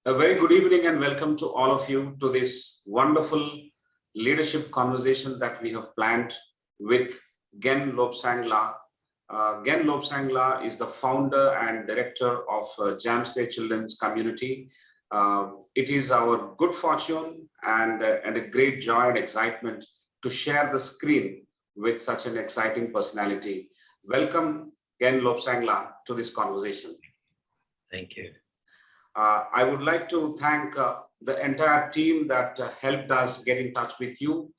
A very good evening and welcome to all of you to this wonderful leadership conversation that we have planned with Gen Lobsang La. Gen Lobsang La is the founder and director of Jhamtse Children's Community. It is our good fortune and a great joy and excitement to share the screen with such an exciting personality. Welcome, Gen Lobsang La, to this conversation. Thank you. I would like to thank the entire team that helped us get in touch with you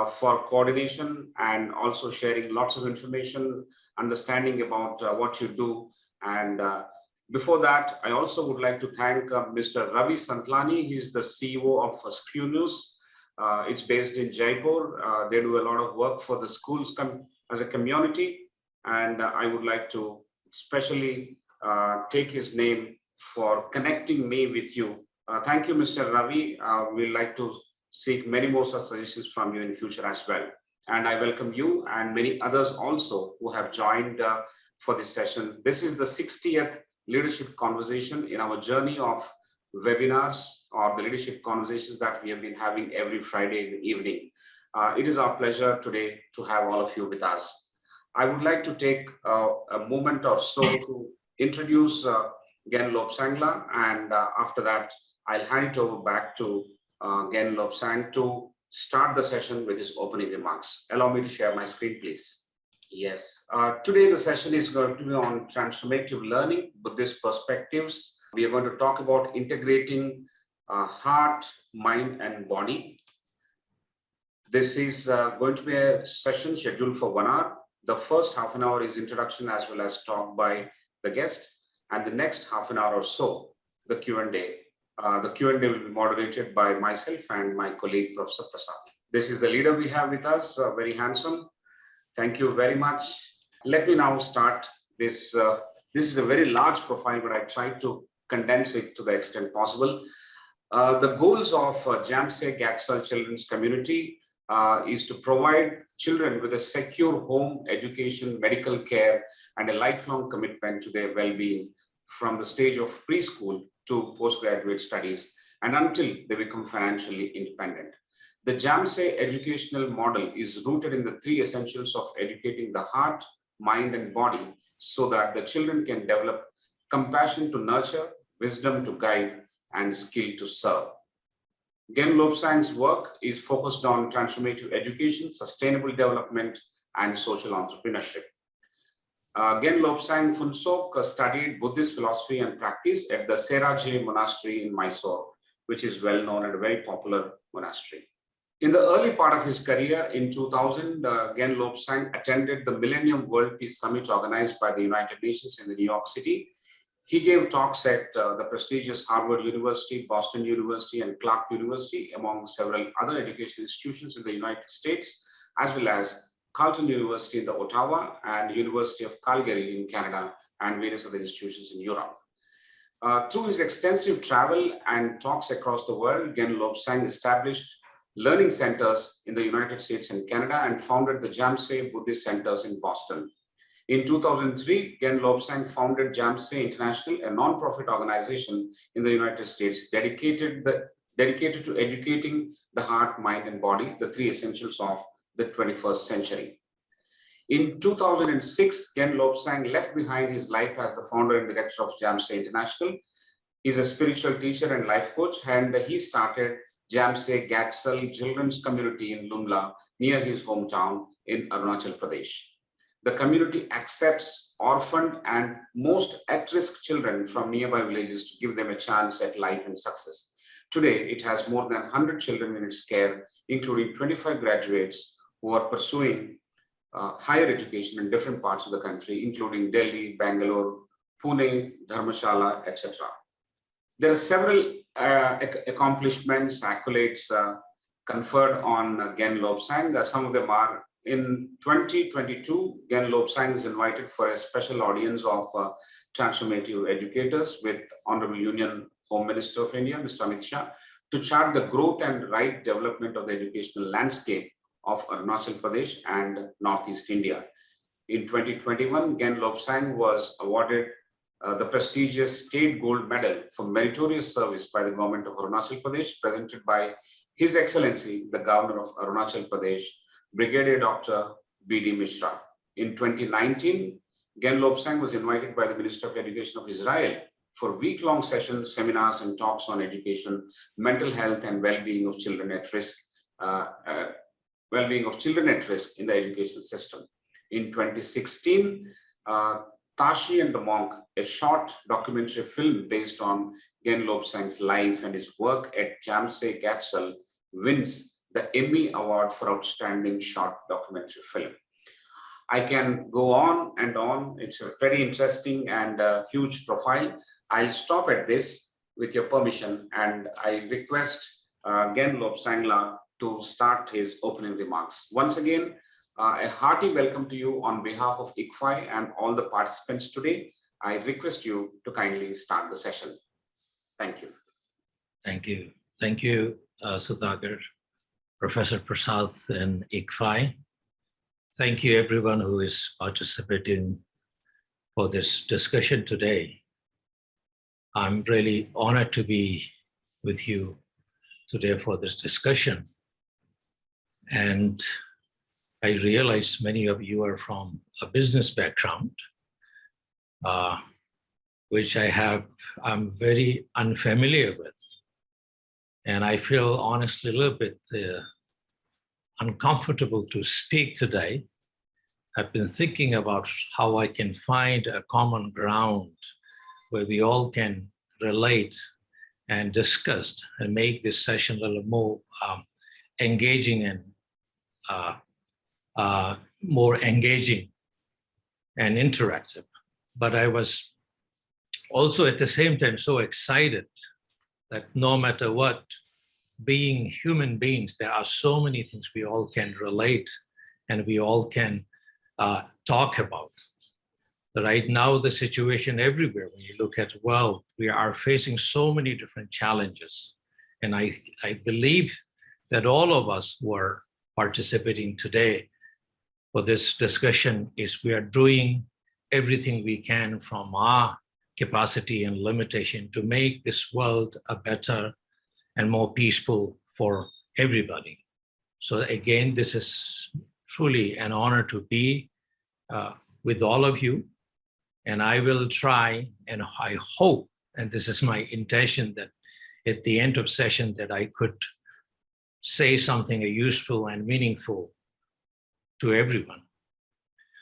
for coordination and also sharing lots of information, understanding about what you do. And before that, I also would like to thank Mr. Ravi Santlani. He's the CEO of Skew News. It's based in Jaipur. They do a lot of work for the schools as a community. And I would like to especially take his name for connecting me with you. Thank you, Mr. Ravi. We'd like to seek many more such suggestions from you in the future as well. And I welcome you and many others also who have joined for this session. This is the 60th leadership conversation in our journey of webinars or the leadership conversations that we have been having every Friday in the evening. It is our pleasure today to have all of you with us. I would like to take a moment or so to introduce Gen Lobsang La, and after that, I'll hand it over back to Gen Lobsang to start the session with his opening remarks. Allow me to share my screen, please. Yes, today the session is going to be on transformative learning, Buddhist perspectives. We are going to talk about integrating heart, mind, and body. This is going to be a session scheduled for 1 hour. The first half an hour is introduction as well as talk by the guest. And the next half an hour or so, the Q&A. The Q&A will be moderated by myself and my colleague, Professor Prasad. This is the leader we have with us, very handsome. Thank you very much. Let me now start this. This is a very large profile, but I tried to condense it to the extent possible. The goals of Jhamtse Gatsal Children's Community is to provide children with a secure home, education, medical care, and a lifelong commitment to their well-being from the stage of preschool to postgraduate studies and until they become financially independent. The Jhamtse educational model is rooted in the 3 essentials of educating the heart, mind, and body so that the children can develop compassion to nurture, wisdom to guide, and skill to serve. Gen Lobsang's work is focused on transformative education, sustainable development, and social entrepreneurship. Gen Lobsang Phuntsok studied Buddhist philosophy and practice at the Seraje Monastery in Mysore, which is well known and a very popular monastery. In the early part of his career in 2000, Gen Lobsang attended the Millennium World Peace Summit organized by the United Nations in New York City. He gave talks at the prestigious Harvard University, Boston University, and Clark University, among several other educational institutions in the United States, as well as Carleton University in the Ottawa and University of Calgary in Canada and various other institutions in Europe. Through his extensive travel and talks across the world, Gen Lobsang established learning centers in the United States and Canada and founded the Jhamtse Buddhist Centers in Boston. In 2003, Gen Lobsang founded Jhamtse International, a non-profit organization in the United States dedicated to educating the heart, mind, and body, the 3 essentials of the 21st century. In 2006, Gen Lobsang left behind his life as the founder and director of Jhamtse International. He's a spiritual teacher and life coach, and he started Jhamtse Gatsal Children's Community in Lumla, near his hometown in Arunachal Pradesh. The community accepts orphaned and most at-risk children from nearby villages to give them a chance at life and success. Today, it has more than 100 children in its care, including 25 graduates who are pursuing higher education in different parts of the country, including Delhi, Bangalore, Pune, Dharmashala, etc. There are several accomplishments, accolades conferred on Gen Lobsang. Some of them are in 2022, Gen Lobsang is invited for a special audience of transformative educators with Honorable Union Home Minister of India, Mr. Amit Shah, to chart the growth and right development of the educational landscape of Arunachal Pradesh and Northeast India. In 2021, Gen Lobsang was awarded the prestigious State Gold Medal for meritorious service by the government of Arunachal Pradesh, presented by His Excellency, the Governor of Arunachal Pradesh, Brigadier Dr. B.D. Mishra. In 2019, Lebsang was invited by the Minister of Education of Israel for week-long sessions, seminars, and talks on education, mental health, and well-being of children at risk, in the education system. In 2016, Tashi and the Monk, a short documentary film based on Lebsang's life and his work at Jhamtse gatsal, wins the Emmy Award for Outstanding Short Documentary Film. I can go on and on. It's a very interesting and huge profile. I'll stop at this with your permission, and I request Lebsang to start his opening remarks. Once again, a hearty welcome to you on behalf of ICFAI and all the participants today. I request you to kindly start the session. Thank you. Thank you. Thank you, Sudhakar, Professor Prasad and ICFAI. Thank you everyone who is participating for this discussion today. I'm really honored to be with you today for this discussion. And I realize many of you are from a business background, which I'm very unfamiliar with. And I feel honestly a little bit uncomfortable to speak today. I've been thinking about how I can find a common ground where we all can relate and discuss and make this session a little more engaging and more engaging and interactive. But I was also at the same time so excited that no matter what, being human beings, there are so many things we all can relate and we all can talk about. Right now, the situation everywhere, when you look at the world, we are facing so many different challenges. And I believe that all of us who are participating today for this discussion we are doing everything we can from our capacity and limitation to make this world a better and more peaceful for everybody. So again, this is truly an honor to be with all of you. And I will try, and I hope, and this is my intention, that at the end of session that I could say something useful and meaningful to everyone.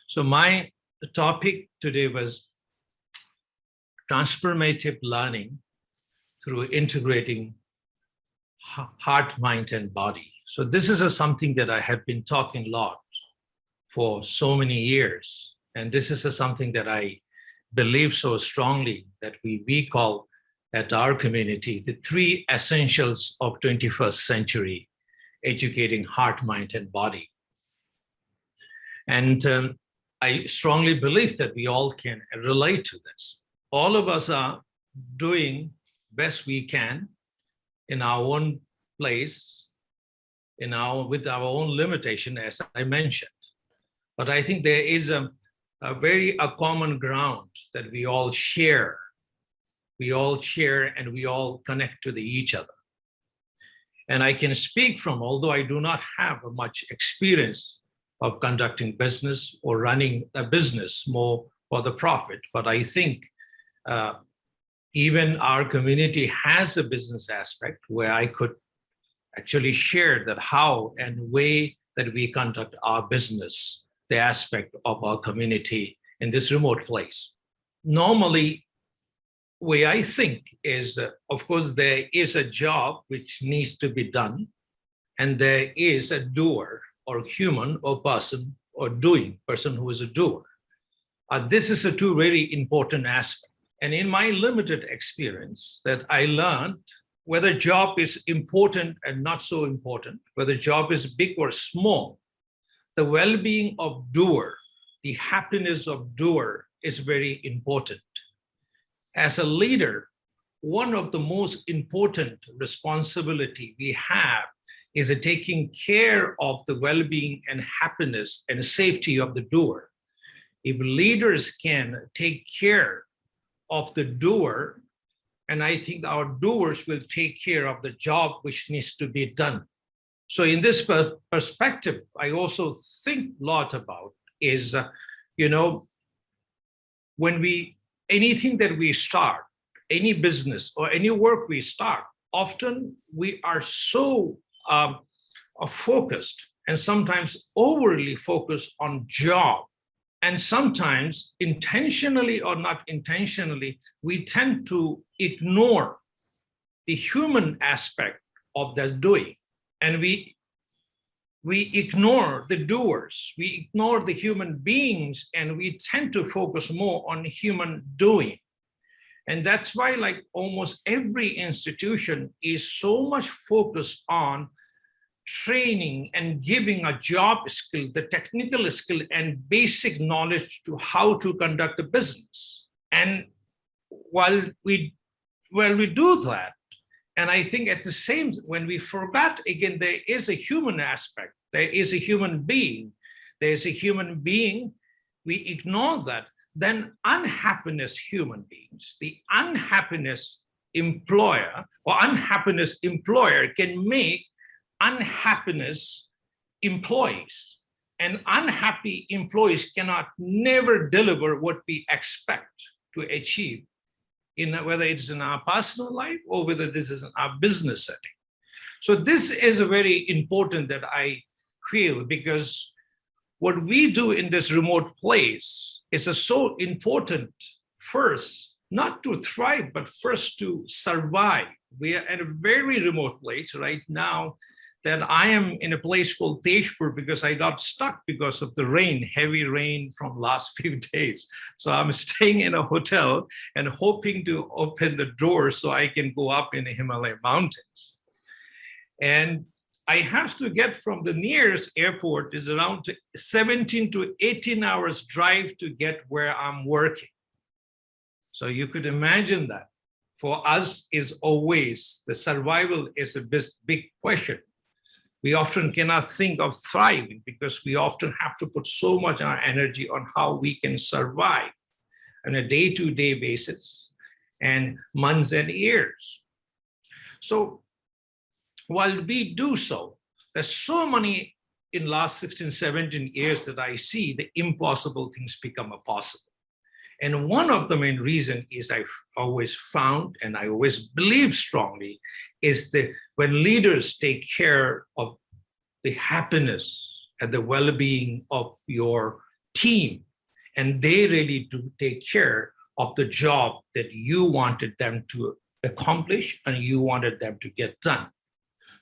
So my topic today was transformative learning through integrating heart, mind, and body. So this is something that I have been talking a lot for so many years. And this is something that I believe so strongly that we call at our community the 3 essentials of 21st century, educating heart, mind, and body. And I strongly believe that we all can relate to this. All of us are doing best we can in our own place, with our own limitation, as I mentioned. But I think there is a common ground that we all share. We all share and we all connect to each other. And I can speak from, although I do not have much experience of conducting business or running a business more for the profit, but I think even our community has a business aspect where I could actually share that how and way that we conduct our business, the aspect of our community in this remote place. Normally, way I think is, of course, there is a job which needs to be done, and there is a doer or human or person or doing person who is a doer. This is a 2 very important aspects. And in my limited experience that I learned, whether job is important and not so important, whether job is big or small, the well-being of doer, the happiness of doer is very important. As a leader, one of the most important responsibility we have is taking care of the well-being and happiness and safety of the doer. If leaders can take care of the doer, and I think our doers will take care of the job which needs to be done. So in this perspective, I also think a lot about is, when anything that we start, any business or any work we start, often we are so focused and sometimes overly focused on job. And sometimes intentionally or not intentionally, we tend to ignore the human aspect of the doing. And we ignore the doers, we ignore the human beings, and we tend to focus more on human doing. And that's why like almost every institution is so much focused on training and giving a job skill, the technical skill and basic knowledge to how to conduct a business. And while we do that, and I think at the same, when we forgot, again, there is a human aspect, there is a human being, there's a human being, we ignore that, then unhappiness human beings, the unhappiness employer or unhappiness employer can make unhappiness employees. And unhappy employees cannot never deliver what we expect to achieve, whether it's in our personal life or whether this is in our business setting. So this is very important that I feel, because what we do in this remote place is so important. First, not to thrive, but first to survive. We are at a very remote place right now. That I am in a place called Tejpur because I got stuck because of the rain, heavy rain from last few days. So I'm staying in a hotel and hoping to open the door so I can go up in the Himalaya mountains. And I have to get from the nearest airport is around 17 to 18 hours drive to get where I'm working. So you could imagine that for us is always, the survival is a big question. We often cannot think of thriving because we often have to put so much of our energy on how we can survive on a day-to-day basis and months and years. So while we do so, there's so many in last 16, 17 years that I see the impossible things become a possible. And one of the main reasons is I've always found, and I always believe strongly, is that when leaders take care of the happiness and the well-being of your team, and they really do take care of the job that you wanted them to accomplish and you wanted them to get done.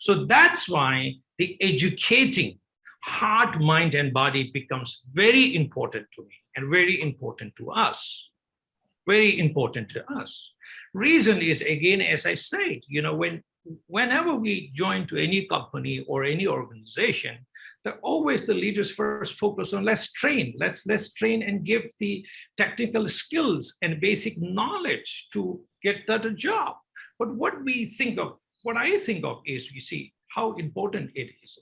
So that's why the educating heart, mind, and body becomes very important to me and very important to us. Very important to us. Reason is, again, as I said, whenever we join to any company or any organization, they're always the leaders first focus on let's train and give the technical skills and basic knowledge to get that a job. But what I think of is, you see how important it is.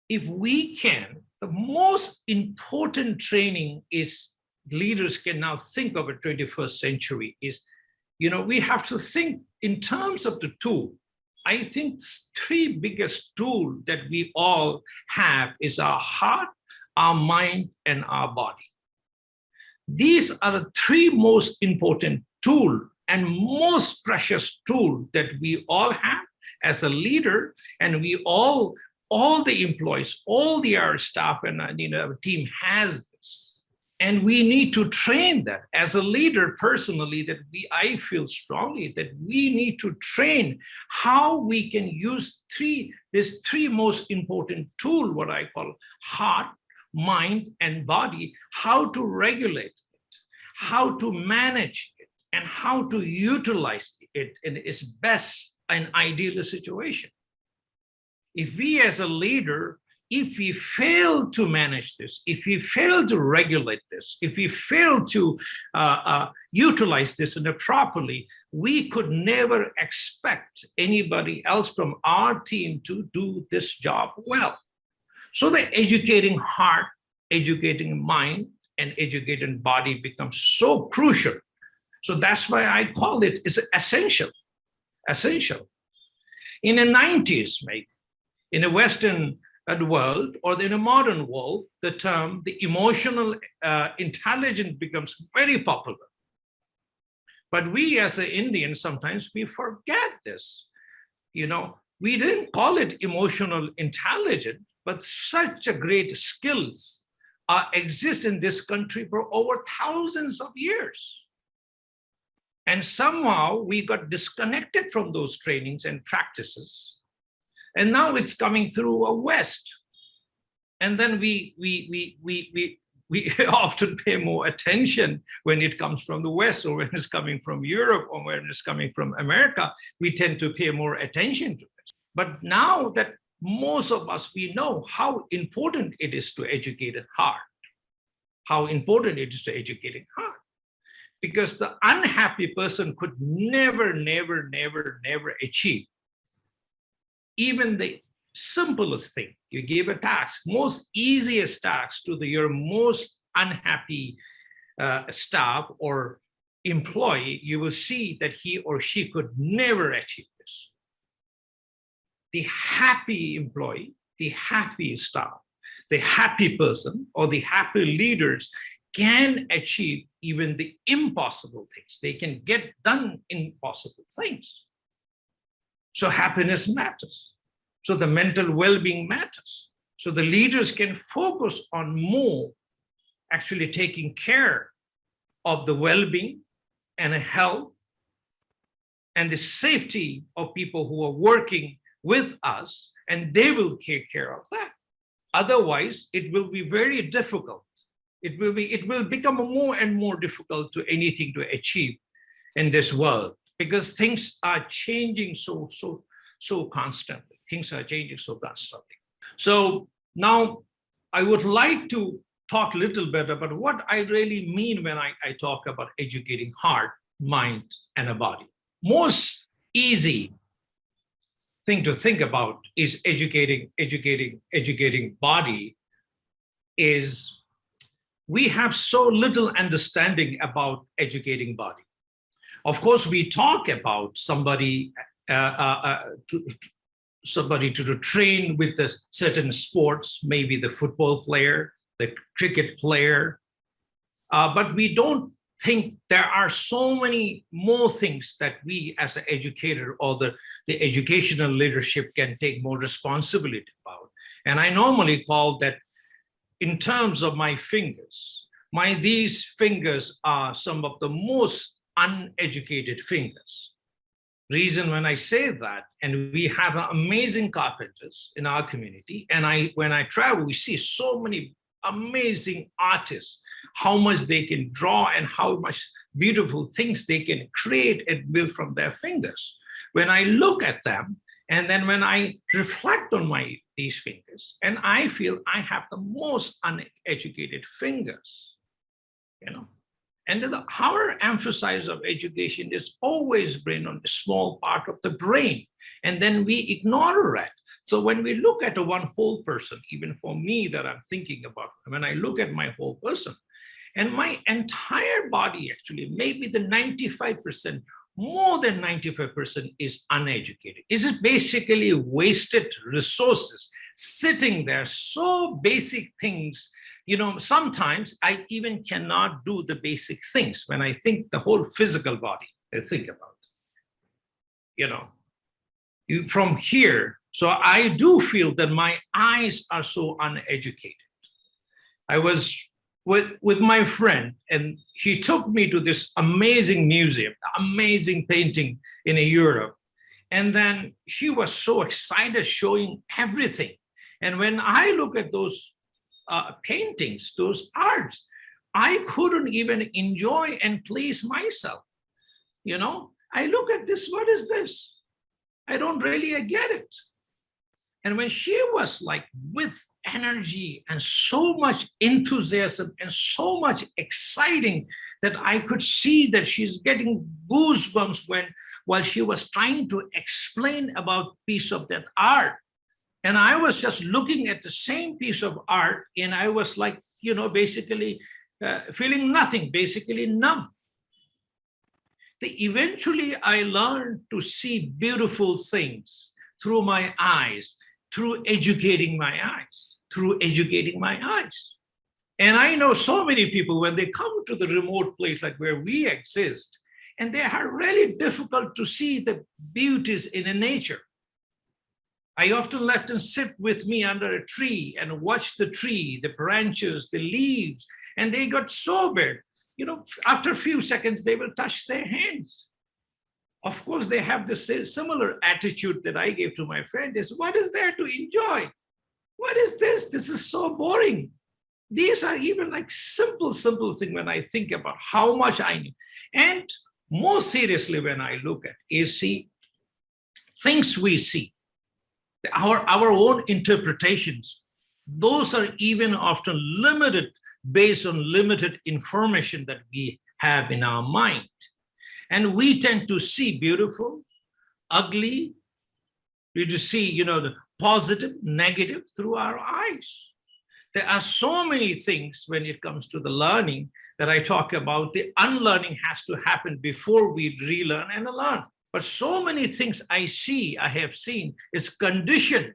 If we can, the most important training is leaders can now think of a 21st century is, we have to think in terms of the tool. I think three biggest tools that we all have is our heart, our mind, and our body. These are the three most important tools and most precious tools that we all have as a leader, and we all the employees, all our staff and our team has this. And we need to train that as a leader personally, I feel strongly that we need to train how we can use these three most important tools, what I call heart, mind, and body, how to regulate it, how to manage it, and how to utilize it in its best and ideal situation. If we as a leader, if we fail to manage this, if we fail to regulate this, if we fail to utilize this properly, we could never expect anybody else from our team to do this job well. So the educating heart, educating mind, and educating body becomes so crucial So that's why I call it, it's essential, essential. In the 90s, maybe, in the Western world or in a modern world, the term, the emotional intelligence becomes very popular. But we as the Indians, sometimes we forget this. We didn't call it emotional intelligence, but such a great skills exist in this country for over thousands of years. And somehow we got disconnected from those trainings and practices. And now it's coming through a West. And then we often pay more attention when it comes from the West, or when it's coming from Europe, or when it's coming from America. We tend to pay more attention to it. But now that most of us, we know how important it is to educate a heart, how important it is to educate a heart. Because the unhappy person could never achieve even the simplest thing. You give a task, most easiest task to your most unhappy staff or employee, you will see that he or she could never achieve this. The happy employee, the happy staff, the happy person, or the happy leaders can achieve even the impossible things. They can get done impossible things. So happiness matters. So the mental well-being matters. So the leaders can focus on more actually taking care of the well-being and health and the safety of people who are working with us, and they will take care of that. Otherwise, it will be very difficult. It will become more and more difficult to anything to achieve in this world, because things are changing so constantly. Things are changing so constantly. So now I would like to talk a little bit about what I really mean when I talk about educating heart, mind, and a body. Most easy thing to think about is educating body is we have so little understanding about educating body. Of course, we talk about somebody to train with a certain sports, maybe the football player, the cricket player, but we don't think there are so many more things that we as an educator or the educational leadership can take more responsibility about. And I normally call that, in terms of my fingers, these fingers are some of the most uneducated fingers. Reason when I say that, and we have amazing carpenters in our community, and when I travel, we see so many amazing artists, how much they can draw and how much beautiful things they can create and build from their fingers. When I look at them, and then when I reflect on these fingers, and I feel I have the most uneducated fingers, And our emphasis of education is always been on the small part of the brain, and then we ignore it. So when we look at one whole person, even for me that I'm thinking about, when I look at my whole person, and my entire body actually, maybe the 95%, more than 95% is uneducated. Is it basically wasted resources sitting there, so basic things. Sometimes I even cannot do the basic things when I think the whole physical body, I think about, from here. So I do feel that my eyes are so uneducated. I was with my friend, and he took me to this amazing museum, amazing painting in Europe. And then she was so excited showing everything. And when I look at those paintings, those arts, I couldn't even enjoy and please myself. I look at this, what is this? I don't really get it. And when she was like with energy and so much enthusiasm and so much exciting, that I could see that she's getting goosebumps while she was trying to explain about piece of that art. And I was just looking at the same piece of art, and I was like, basically feeling nothing, basically numb. Eventually I learned to see beautiful things through my eyes, through educating my eyes, through educating my eyes. And I know so many people, when they come to the remote place like where we exist, and they are really difficult to see the beauties in a nature. I often let them sit with me under a tree and watch the tree, the branches, the leaves, and they got sobered. After a few seconds, they will touch their hands. Of course, they have the similar attitude that I gave to my friend is, what is there to enjoy? What is this? This is so boring. These are even like simple things when I think about how much I need. And more seriously, when I look at is see, things we see, our own interpretations, those are even often limited based on limited information that we have in our mind. And we tend to see beautiful, ugly, we just see, the positive, negative through our eyes. There are so many things when it comes to the learning that I talk about. The unlearning has to happen before we relearn and learn. But so many things I have seen is conditioned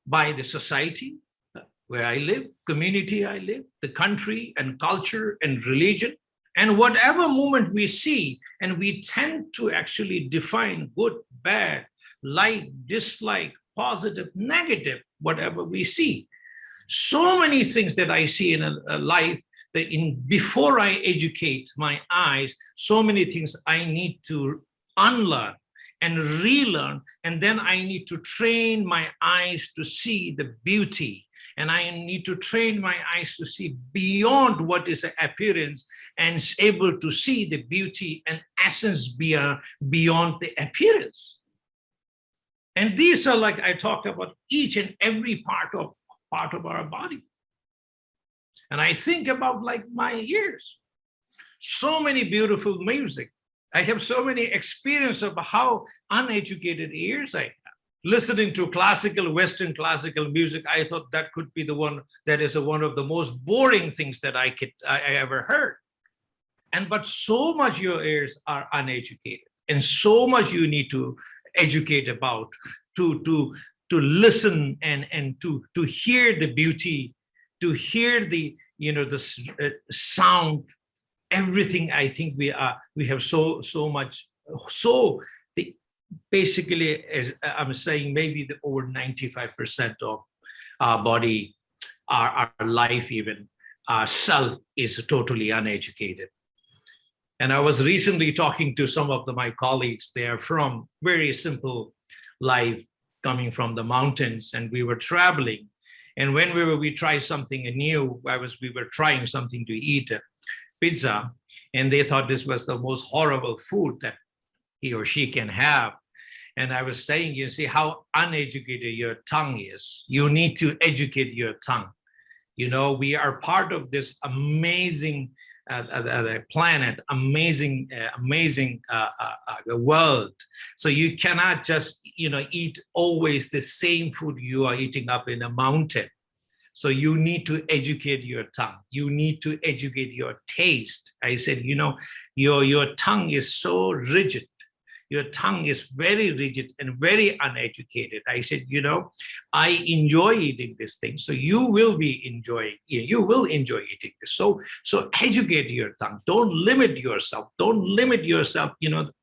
by the society where I live, community I live, the country and culture and religion. And whatever movement we see, and we tend to actually define good, bad, like, dislike, positive, negative, whatever we see. So many things that I see in a life that before I educate my eyes, so many things I need to unlearn and relearn, and then I need to train my eyes to see the beauty, and I need to train my eyes to see beyond what is an appearance and able to see the beauty and essence beyond the appearance. And these are, like I talked about, each and every part of our body. And I think about like my ears, so many beautiful music. I have so many experience of how uneducated ears I have. Listening to Western classical music, I thought that could be the one that is one of the most boring things that I ever heard. But so much your ears are uneducated, and so much you need to educate about to listen and to hear the beauty, to hear the sound, everything. I think we have so much. So basically, as I'm saying, maybe over 95% of our body, our life, even our self, is totally uneducated. And I was recently talking to some of my colleagues. They are from very simple life, coming from the mountains, and we were traveling. And when we tried something new, we were trying something to eat, pizza, and they thought this was the most horrible food that he or she can have. And I was saying, you see how uneducated your tongue is. You need to educate your tongue. We are part of this amazing planet, amazing world. So you cannot just, eat always the same food you are eating up in a mountain. So you need to educate your tongue. You need to educate your taste. I said, your tongue is so rigid. Your tongue is very rigid and very uneducated. I said, I enjoy eating this thing. So you will enjoy eating this. So educate your tongue. Don't limit yourself. Don't limit yourself.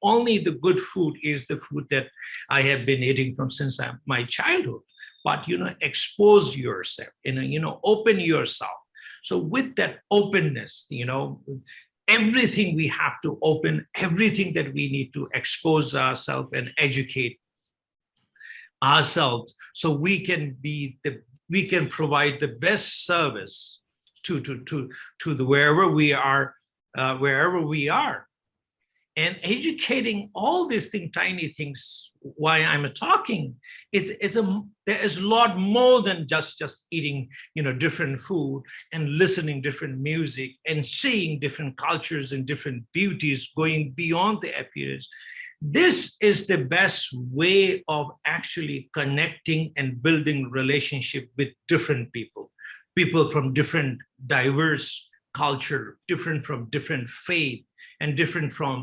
Only the good food is the food that I have been eating from since my childhood. But, expose yourself, open yourself. So with that openness, everything we have to open, everything that we need to expose ourselves and educate ourselves, so we can provide the best service to the wherever we are. And educating all these tiny things, why I'm talking, there is a lot more than just eating, different food and listening different music and seeing different cultures and different beauties going beyond the appearance. This is the best way of actually connecting and building relationship with different people from different diverse culture, different from different faith, and different from,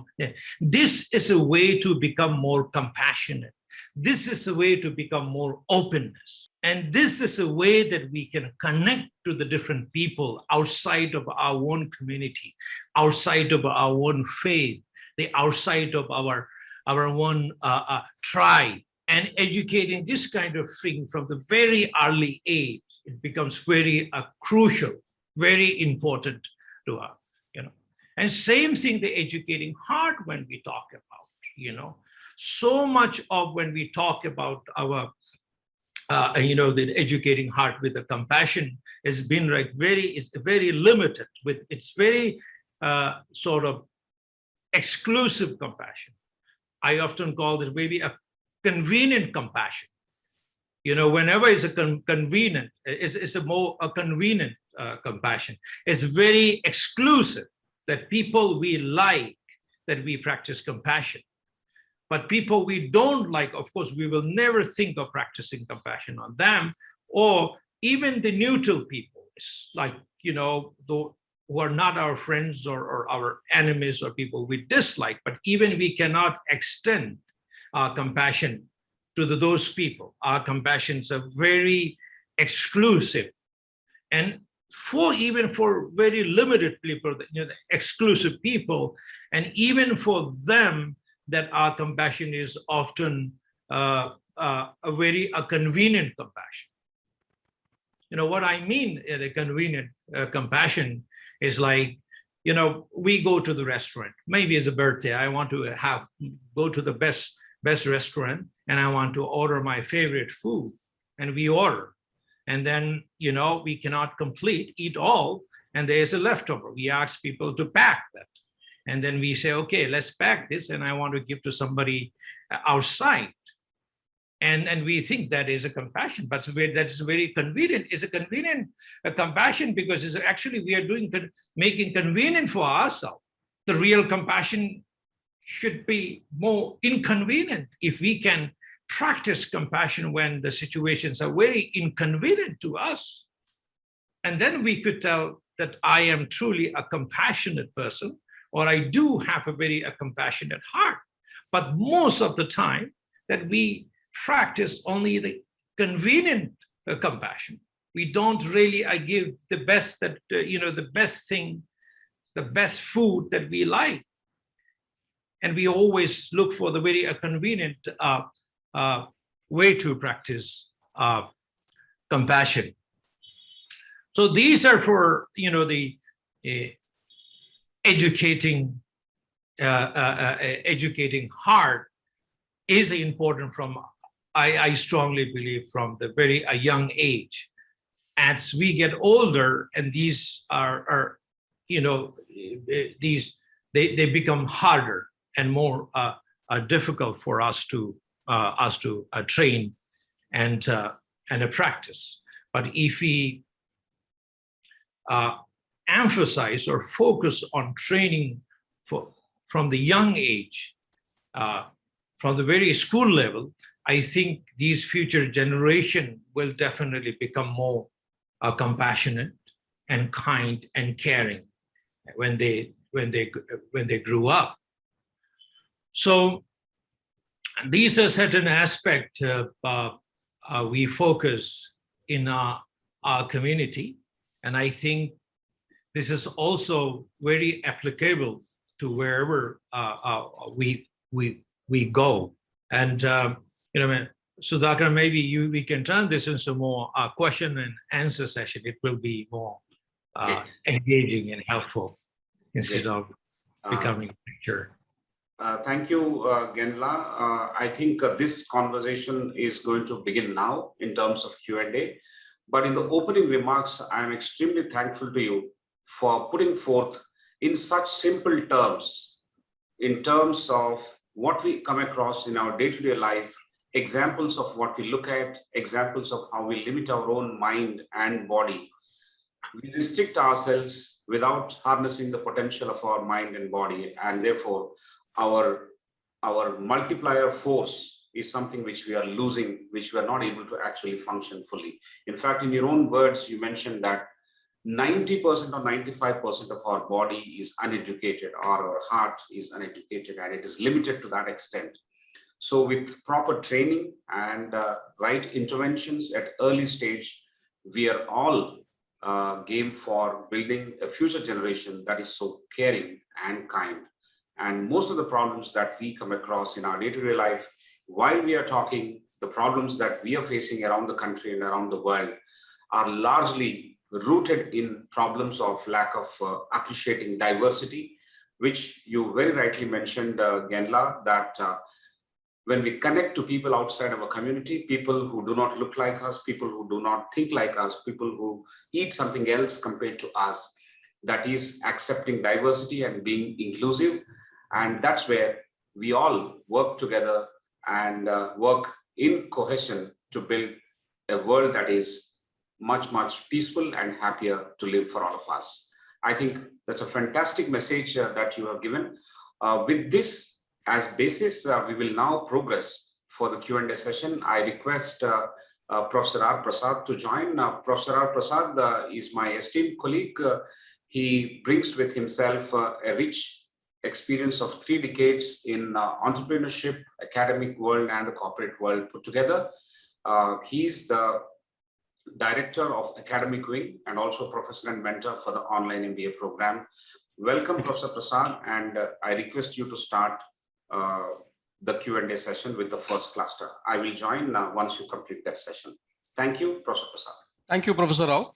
this is a way to become more compassionate. This is a way to become more openness. And this is a way that we can connect to the different people outside of our own community, outside of our own faith, the outside of our own tribe, and educating this kind of thing from the very early age. It becomes very crucial, very important to us, And same thing, the educating heart when we talk about, so much of when we talk about our, the educating heart with the compassion has been is very limited with, it's very sort of exclusive compassion. I often call it maybe a convenient compassion. Whenever it's a convenient, it's a convenient compassion. It's very exclusive, that people we like, that we practice compassion. But people we don't like, of course, we will never think of practicing compassion on them, or even the neutral people, like, who are not our friends or our enemies or people we dislike, but even we cannot extend our compassion to those people. Our compassions are very exclusive. And even for very limited people, the exclusive people, and even for them, that our compassion is often a very convenient compassion. What I mean in a convenient compassion is like, we go to the restaurant, maybe it's a birthday, I want to go to the best restaurant, and I want to order my favorite food, and we order. And then, we cannot eat all, and there's a leftover. We ask people to pack that. And then we say, okay, let's pack this, and I want to give to somebody outside. And we think that is a compassion, but that's very convenient. It's a convenient compassion because it's actually we are making convenient for ourselves. The real compassion should be more inconvenient. If we can practice compassion when the situations are very inconvenient to us, and then we could tell that I am truly a compassionate person, or I do have a very compassionate heart. But most of the time that we practice only the convenient compassion. We don't really give the best that, the best thing, the best food that we like. And we always look for the very convenient way to practice compassion. So these are for, the educating heart is important from, I strongly believe, from the very young age. As we get older, and these are they become harder and more difficult for us to train and practice. But if we emphasize or focus on training from the young age, from the very school level, I think these future generation will definitely become more compassionate and kind and caring when they grew up. So these are certain aspects we focus in our community, and I think this is also very applicable to wherever we go. And Sudhakar, maybe we can turn this into more question and answer session. It will be more engaging and helpful instead of becoming a lecture. Thank you, Genla. I think this conversation is going to begin now in terms of Q&A. But in the opening remarks, I am extremely thankful to you for putting forth in such simple terms, in terms of what we come across in our day-to-day life, examples of what we look at, examples of how we limit our own mind and body. We restrict ourselves without harnessing the potential of our mind and body, and therefore our multiplier force is something which we are losing, which we are not able to actually function fully. In fact, in your own words, you mentioned that 90% or 95% of our body is uneducated, or our heart is uneducated, and it is limited to that extent. So with proper training and right interventions at early stage, we are all game for building a future generation that is so caring and kind. And most of the problems that we come across in our day-to-day life, while we are talking, the problems that we are facing around the country and around the world are largely rooted in problems of lack of appreciating diversity, which you very rightly mentioned, Genla, that when we connect to people outside our community, people who do not look like us, people who do not think like us, people who eat something else compared to us, that is accepting diversity and being inclusive. And that's where we all work together and work in cohesion to build a world that is much, much peaceful and happier to live for all of us. I think that's a fantastic message that you have given. With this as basis, we will now progress for the Q&A session. I request Professor R. Prasad to join. Professor R. Prasad is my esteemed colleague. He brings with himself a rich experience of 3 decades in entrepreneurship, academic world, and the corporate world put together. He's the Director of Academic Wing and also Professor and Mentor for the online MBA program. Welcome, Professor Prasad, and I request you to start the Q&A session with the first cluster. I will join once you complete that session. Thank you, Professor Prasad. Thank you, Professor Rao.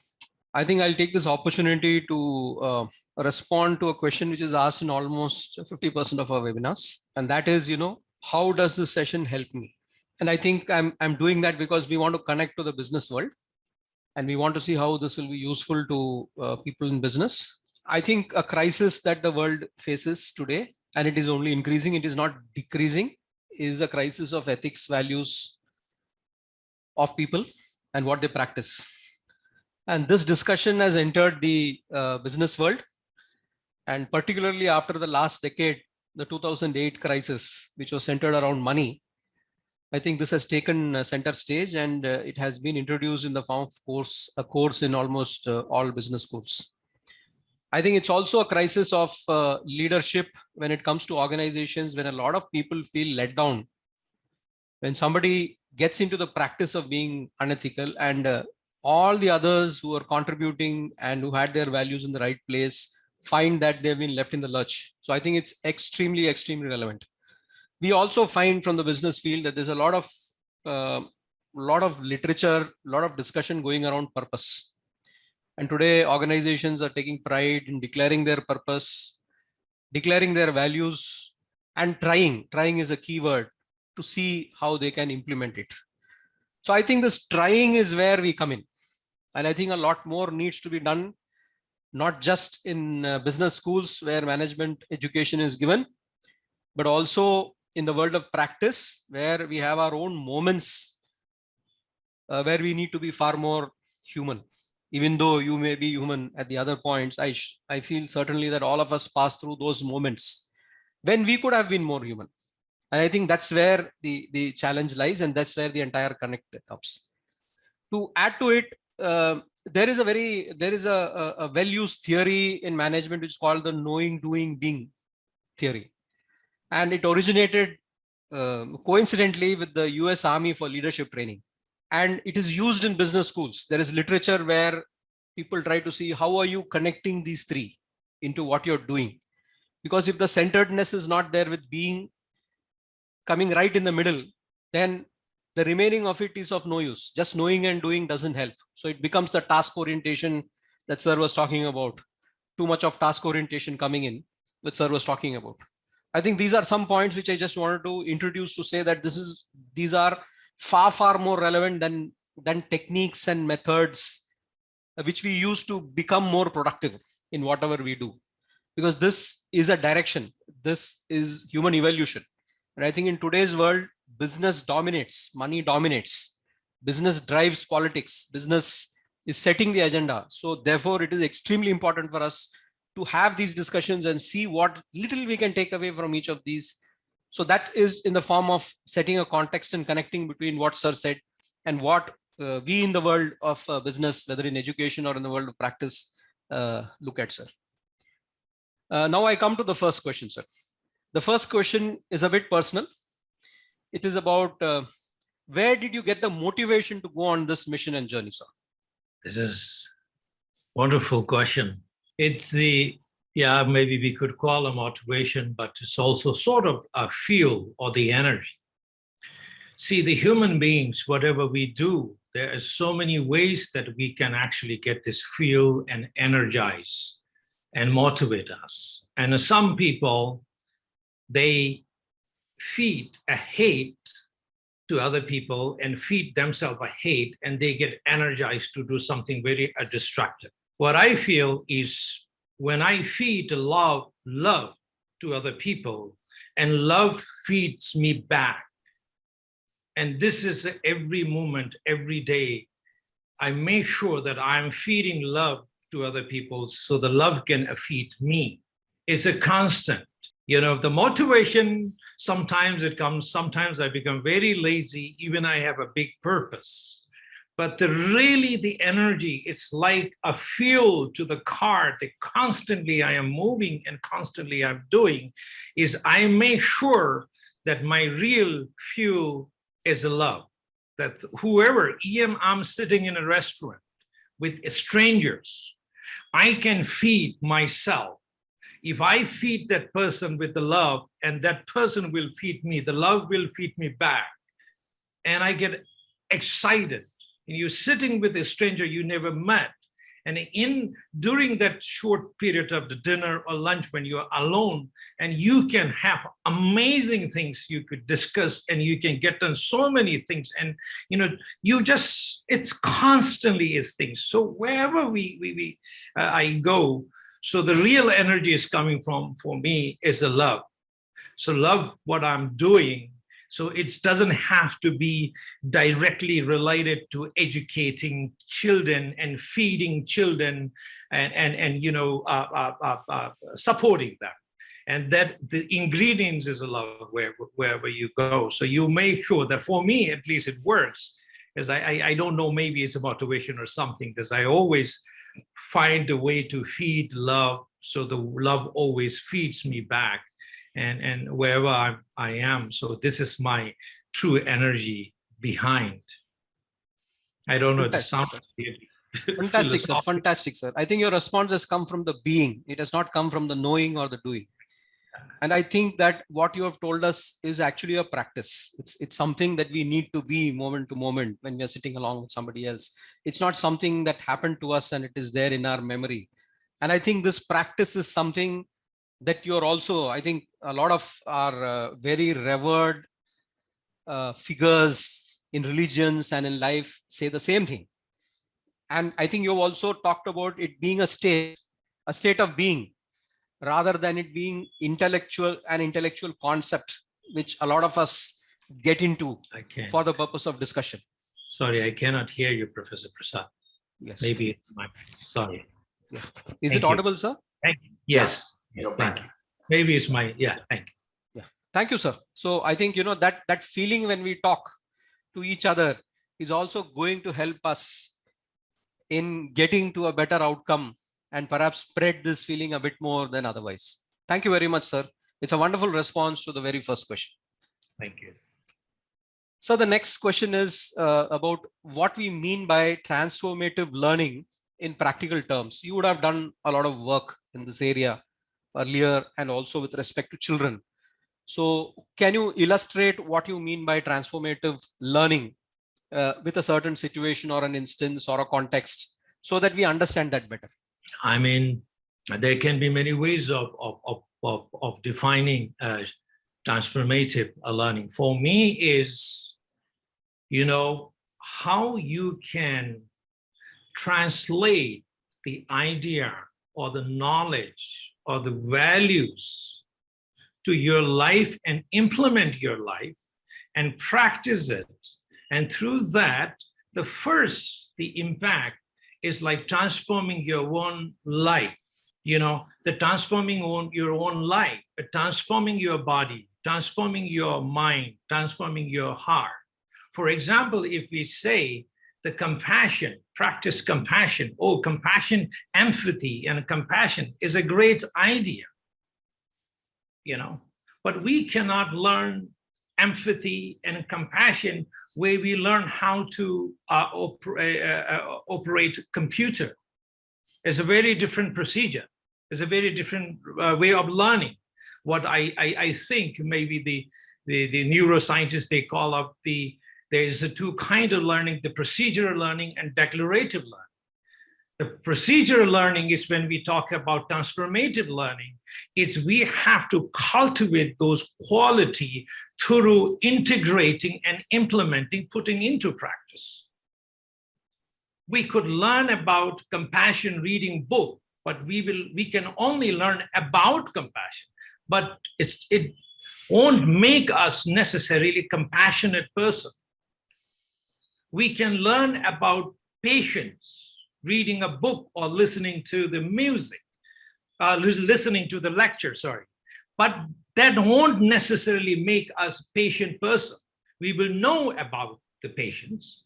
I think I'll take this opportunity to respond to a question which is asked in almost 50% of our webinars. And that is, how does this session help me? And I think I'm doing that because we want to connect to the business world. And we want to see how this will be useful to people in business. I think a crisis that the world faces today, and it is only increasing, it is not decreasing, is a crisis of ethics, values of people and what they practice. And this discussion has entered the business world. And particularly after the last decade, the 2008 crisis, which was centered around money, I think this has taken center stage, and it has been introduced in the form of a course in almost all business schools. I think it's also a crisis of leadership when it comes to organizations, when a lot of people feel let down, when somebody gets into the practice of being unethical, and all the others who are contributing and who had their values in the right place find that they've been left in the lurch. So I think it's extremely, extremely relevant. We also find from the business field that there's a lot of literature, a lot of discussion going around purpose. And today organizations are taking pride in declaring their purpose, declaring their values, and trying is a key word, to see how they can implement it. So I think this trying is where we come in. And I think a lot more needs to be done, not just in business schools where management education is given, but also in the world of practice, where we have our own moments where we need to be far more human. Even though you may be human at the other points, I feel certainly that all of us pass through those moments when we could have been more human. And I think that's where the challenge lies, and that's where the entire connect comes. To add to it, there is a well-used theory in management which is called the knowing, doing, being theory. And it originated coincidentally with the US Army for leadership training. And it is used in business schools. There is literature where people try to see how are you connecting these 3 into what you're doing. Because if the centeredness is not there with being coming right in the middle, then the remaining of it is of no use. Just knowing and doing doesn't help. So it becomes the task orientation that Sir was talking about. Too much of task orientation coming in, that Sir was talking about. I think these are some points which I just wanted to introduce to say that these are far, far more relevant than techniques and methods which we use to become more productive in whatever we do. Because this is a direction. This is human evolution. And I think in today's world, business dominates, money dominates, business drives politics, business is setting the agenda. So therefore, it is extremely important for us to have these discussions and see what little we can take away from each of these. So that is in the form of setting a context and connecting between what Sir said and what we in the world of business, whether in education or in the world of practice, look at, sir. Now I come to the first question, sir. The first question is a bit personal. It is about where did you get the motivation to go on this mission and journey, sir? This is a wonderful question. It's the, yeah, maybe we could call it motivation, but it's also sort of a fuel or the energy. See, the human beings, whatever we do, there are so many ways that we can actually get this fuel and energize and motivate us. And some people, they feed a hate to other people and feed themselves a hate, and they get energized to do something very destructive. What I feel is when I feed love to other people, and love feeds me back. And this is every moment, every day, I make sure that I'm feeding love to other people so the love can feed me. It's a constant. You know, the motivation, sometimes it comes, sometimes I become very lazy, even I have a big purpose. But the energy, it's like a fuel to the car that constantly I am moving and constantly I'm doing, is I make sure that my real fuel is love. That whoever, even I'm sitting in a restaurant with strangers, I can feed myself. If I feed that person with the love, and that person will feed me, the love will feed me back. And I get excited. And you're sitting with a stranger you never met. And during that short period of the dinner or lunch when you're alone, and you can have amazing things you could discuss, and you can get done so many things. And, you know, it's constantly is things. So wherever I go, so the real energy is coming from, for me, is the love. So love what I'm doing. So it doesn't have to be directly related to educating children and feeding children and you know, supporting them. And that the ingredients is a love wherever you go. So you make sure that, for me, at least it works. Because I don't know, maybe it's a motivation or something, because I always find a way to feed love. So the love always feeds me back. And wherever I am. So this is my true energy behind. I don't know, this sounds fantastic, sir. Fantastic, sir. I think your response has come from the being. It has not come from the knowing or the doing. And I think that what you have told us is actually a practice. It's something that we need to be moment to moment when we are sitting along with somebody else. It's not something that happened to us and it is there in our memory. And I think this practice is something that you're also, I think a lot of our very revered figures in religions and in life say the same thing. And I think you've also talked about it being a state of being, rather than it being an intellectual concept, which a lot of us get into for the purpose of discussion. Sorry, I cannot hear you, Professor Prasad. Yes. Maybe it's my, sorry. Yeah. Is it audible, sir? Thank you. Yes. Yes, thank you. Maybe it's my, yeah, thank you. Yeah, thank you, sir. So I think, you know, that feeling when we talk to each other is also going to help us in getting to a better outcome and perhaps spread this feeling a bit more than otherwise. Thank you very much, sir. It's a wonderful response to the very first question. Thank you. So the next question is about what we mean by transformative learning in practical terms. You would have done a lot of work in this area earlier and also with respect to children. So can you illustrate what you mean by transformative learning with a certain situation or an instance or a context so that we understand that better? I mean, there can be many ways of defining transformative learning. For me is, you know, how you can translate the idea or the knowledge or the values to your life and implement your life and practice it. And through that, the impact is like transforming your own life. You know, the transforming your own life, transforming your body, transforming your mind, transforming your heart. For example, if we say the compassion, practice compassion. Oh, compassion, empathy, and compassion is a great idea, but we cannot learn empathy and compassion where we learn how to operate computer. It's a very different procedure. It's a very different way of learning. What I think maybe the neuroscientists, they call up there's a two kind of learning, the procedural learning and declarative learning. The procedural learning is when we talk about transformative learning. It's we have to cultivate those qualities through integrating and implementing, putting into practice. We could learn about compassion reading book, but we can only learn about compassion, but it won't make us necessarily compassionate person. We can learn about patience reading a book or listening to the music, listening to the lecture, sorry. But that won't necessarily make us a patient person. We will know about the patience.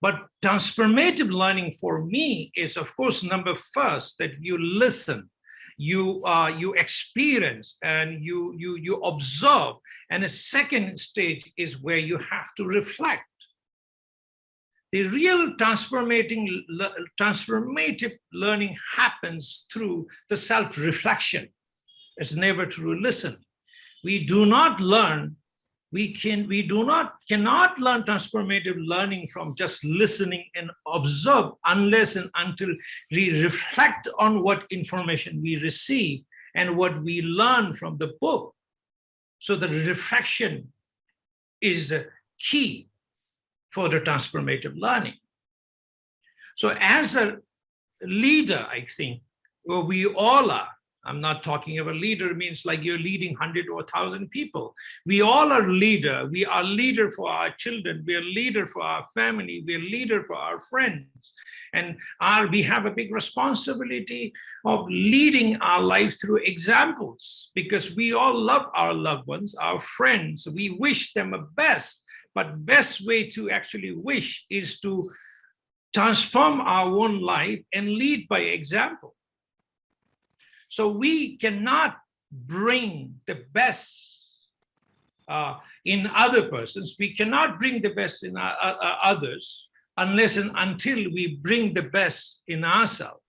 But transformative learning for me is, of course, number first, that you listen, you experience, and you observe. And a second stage is where you have to reflect. The real transformative learning happens through the self-reflection. It's never through listening. We do not learn, cannot learn transformative learning from just listening and observe unless and until we reflect on what information we receive and what we learn from the book. So the reflection is key for the transformative learning. So as a leader, I think, well, we all are, I'm not talking about leader means like you're leading 100 or 1,000 people. We all are leader. We are leader for our children. We are leader for our family. We are leader for our friends. And we have a big responsibility of leading our life through examples, because we all love our loved ones, our friends. We wish them the best. But best way to actually wish is to transform our own life and lead by example. So we cannot bring the best in other persons. We cannot bring the best in others unless and until we bring the best in ourselves.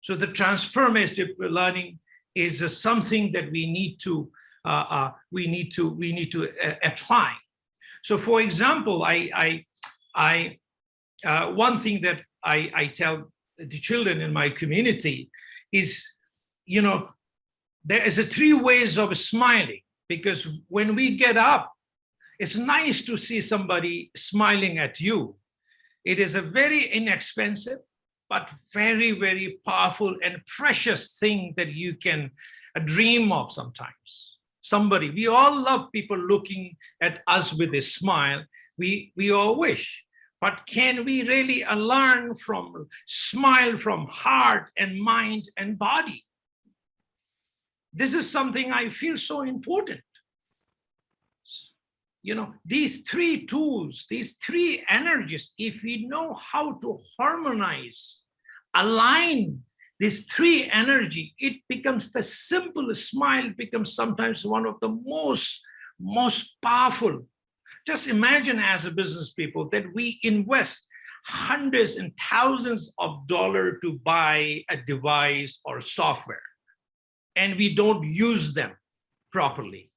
So the transformative learning is something that we need to apply. So, for example, one thing that I tell the children in my community is, there is 3 ways of smiling, because when we get up, it's nice to see somebody smiling at you. It is a very inexpensive, but very, very powerful and precious thing that you can dream of sometimes. Somebody, we all love people looking at us with a smile. We all wish, but can we really learn from smile from heart and mind and body? This is something I feel so important. These 3 tools, these 3 energies, if we know how to harmonize, align these 3 energy, it becomes the simplest smile, becomes sometimes one of the most powerful. Just imagine as a business people that we invest hundreds and thousands of dollars to buy a device or software, and we don't use them properly.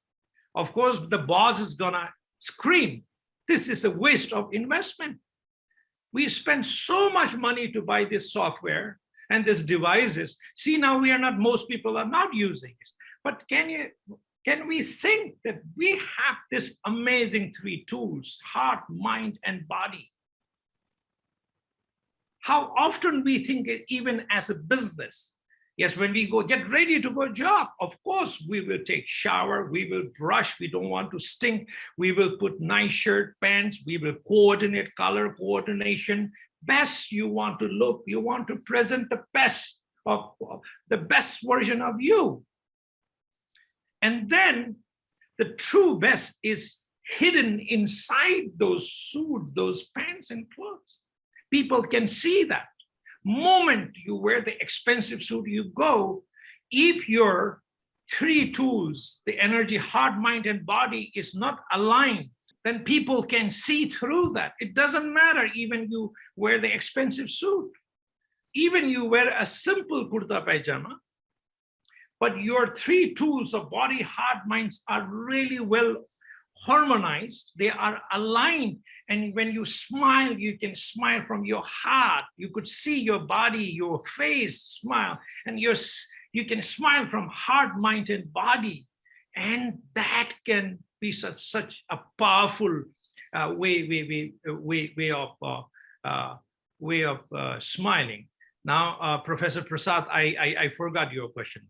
Of course, the boss is gonna scream, this is a waste of investment. We spend so much money to buy this software and these devices. See, now most people are not using it. But can we think that we have this amazing 3 tools, heart, mind, and body? How often we think it even as a business. Yes, when we get ready to go job, of course, we will take shower, we will brush, we don't want to stink, we will put nice shirt, pants, we will coordinate, color coordination. Best you want to look, you want to present the best of the best version of you. And then the true best is hidden inside those suit, those pants and clothes. People can see that. Moment you wear the expensive suit, you go, if your three tools, the energy, heart, mind, and body, is not aligned, then people can see through that. It doesn't matter even you wear the expensive suit. Even you wear a simple kurta pajama, but your three tools of body, heart, minds are really well harmonized. They are aligned. And when you smile, you can smile from your heart. You could see your body, your face smile, and you can smile from heart, mind, and body. And that can be such a powerful way of smiling. Now, Professor Prasad, I forgot your question.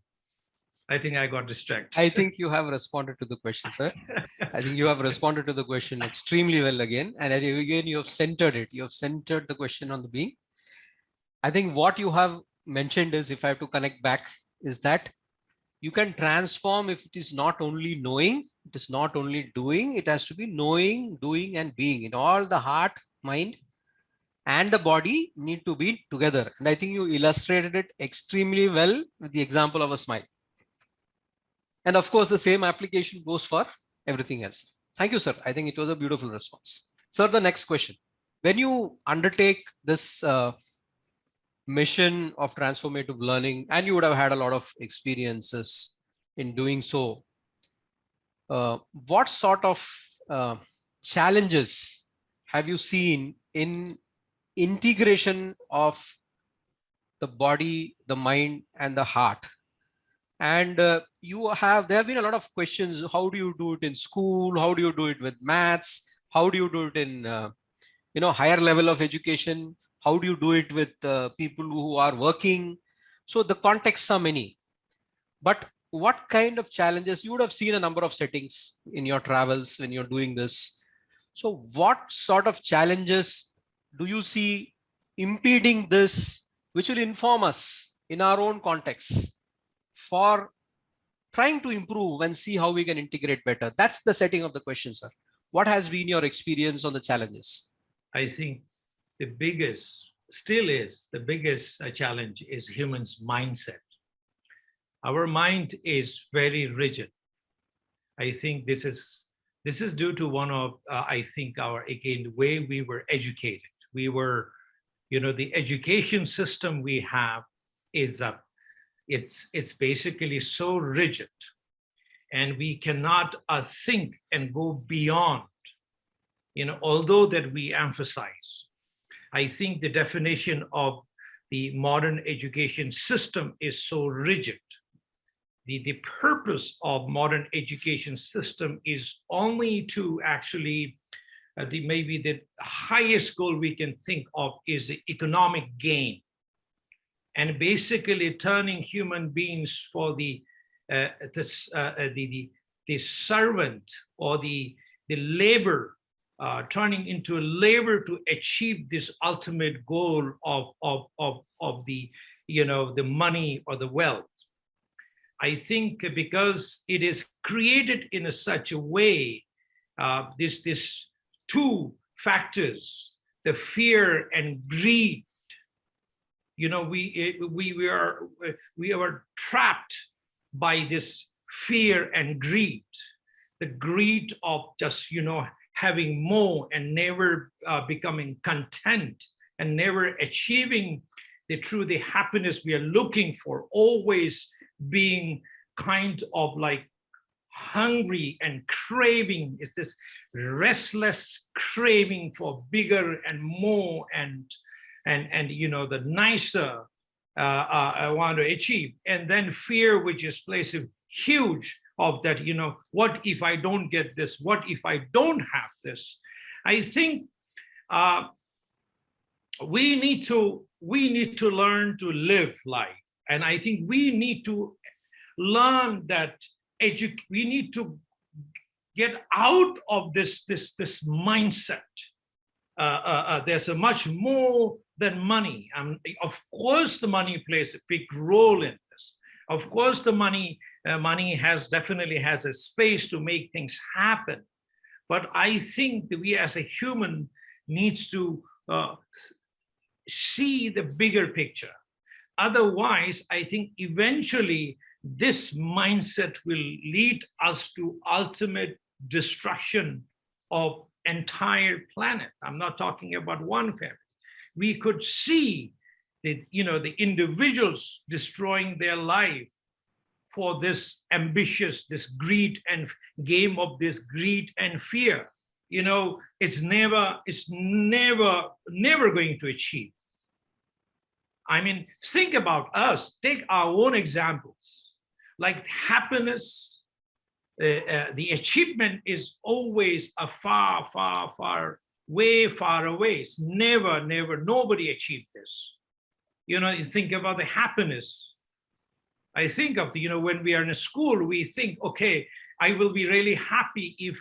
I think I got distracted. I think you have responded to the question, sir. I think you have responded to the question extremely well again. And again, you have centered it. You have centered the question on the being. I think what you have mentioned is, if I have to connect back, is that you can transform if it is not only knowing, it is not only doing, it has to be knowing, doing, and being. In all, the heart, mind, and the body need to be together. And I think you illustrated it extremely well with the example of a smile. And of course, the same application goes for everything else. Thank you, sir. I think it was a beautiful response. Sir, the next question. When you undertake this mission of transformative learning, and you would have had a lot of experiences in doing so, what sort of challenges have you seen in integration of the body, the mind, and the heart? And there have been a lot of questions. How do you do it in school? How do you do it with maths? How do you do it in higher level of education? How do you do it with people who are working? So the contexts are many. But what kind of challenges? You would have seen a number of settings in your travels when you're doing this. So what sort of challenges do you see impeding this, which will inform us in our own contexts for trying to improve and see how we can integrate better? That's the setting of the question, sir. What has been your experience on the challenges? I think the biggest challenge is humans' mindset. Our mind is very rigid. I think this is due to one of, the way we were educated. We were, the education system we have is it's basically so rigid, and we cannot think and go beyond, although that we emphasize. I think the definition of the modern education system is so rigid. The purpose of modern education system is only to actually, maybe the highest goal we can think of is the economic gain, and basically turning human beings for the servant or the labor, turning into a labor to achieve this ultimate goal of the money or the wealth. I think because it is created in such a way, this two factors, the fear and greed, we are trapped by this fear and greed, the greed of just having more and never becoming content and never achieving the happiness we are looking for, always being kind of like hungry and craving, is this restless craving for bigger and more and the nicer I want to achieve. And then fear, which is placed huge of that, what if I don't get this? What if I don't have this? I think we need to learn to live life. And I think we need to learn that we need to get out of this mindset. There's a much more than money. Of course, the money plays a big role in this. Of course, the money definitely has a space to make things happen. But I think that we as a human needs to see the bigger picture. Otherwise, I think eventually this mindset will lead us to ultimate destruction of entire planet. I'm not talking about one family. We could see that, the individuals destroying their life for this ambitious, this greed and game of this greed and fear. It's never going to achieve. I mean, think about us, take our own examples, like happiness, the achievement is always a far, far, far, way far away. It's never, nobody achieved this. You think about the happiness. I think of, when we are in a school, we think, okay, I will be really happy if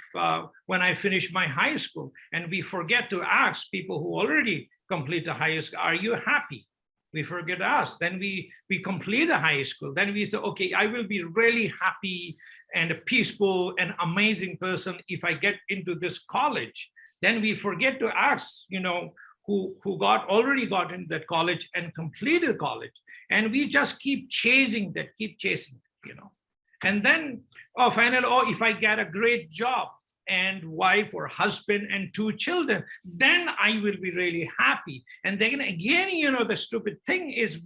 when I finish my high school, and we forget to ask people who already complete the high school, are you happy? We forget to ask. Then we complete the high school. Then we say, okay, I will be really happy and a peaceful and amazing person if I get into this college. Then we forget to ask, who already got into that college and completed college. And we just keep chasing that, And then, finally, if I get a great job and wife or husband and 2 children, then I will be really happy. And then again, the stupid thing is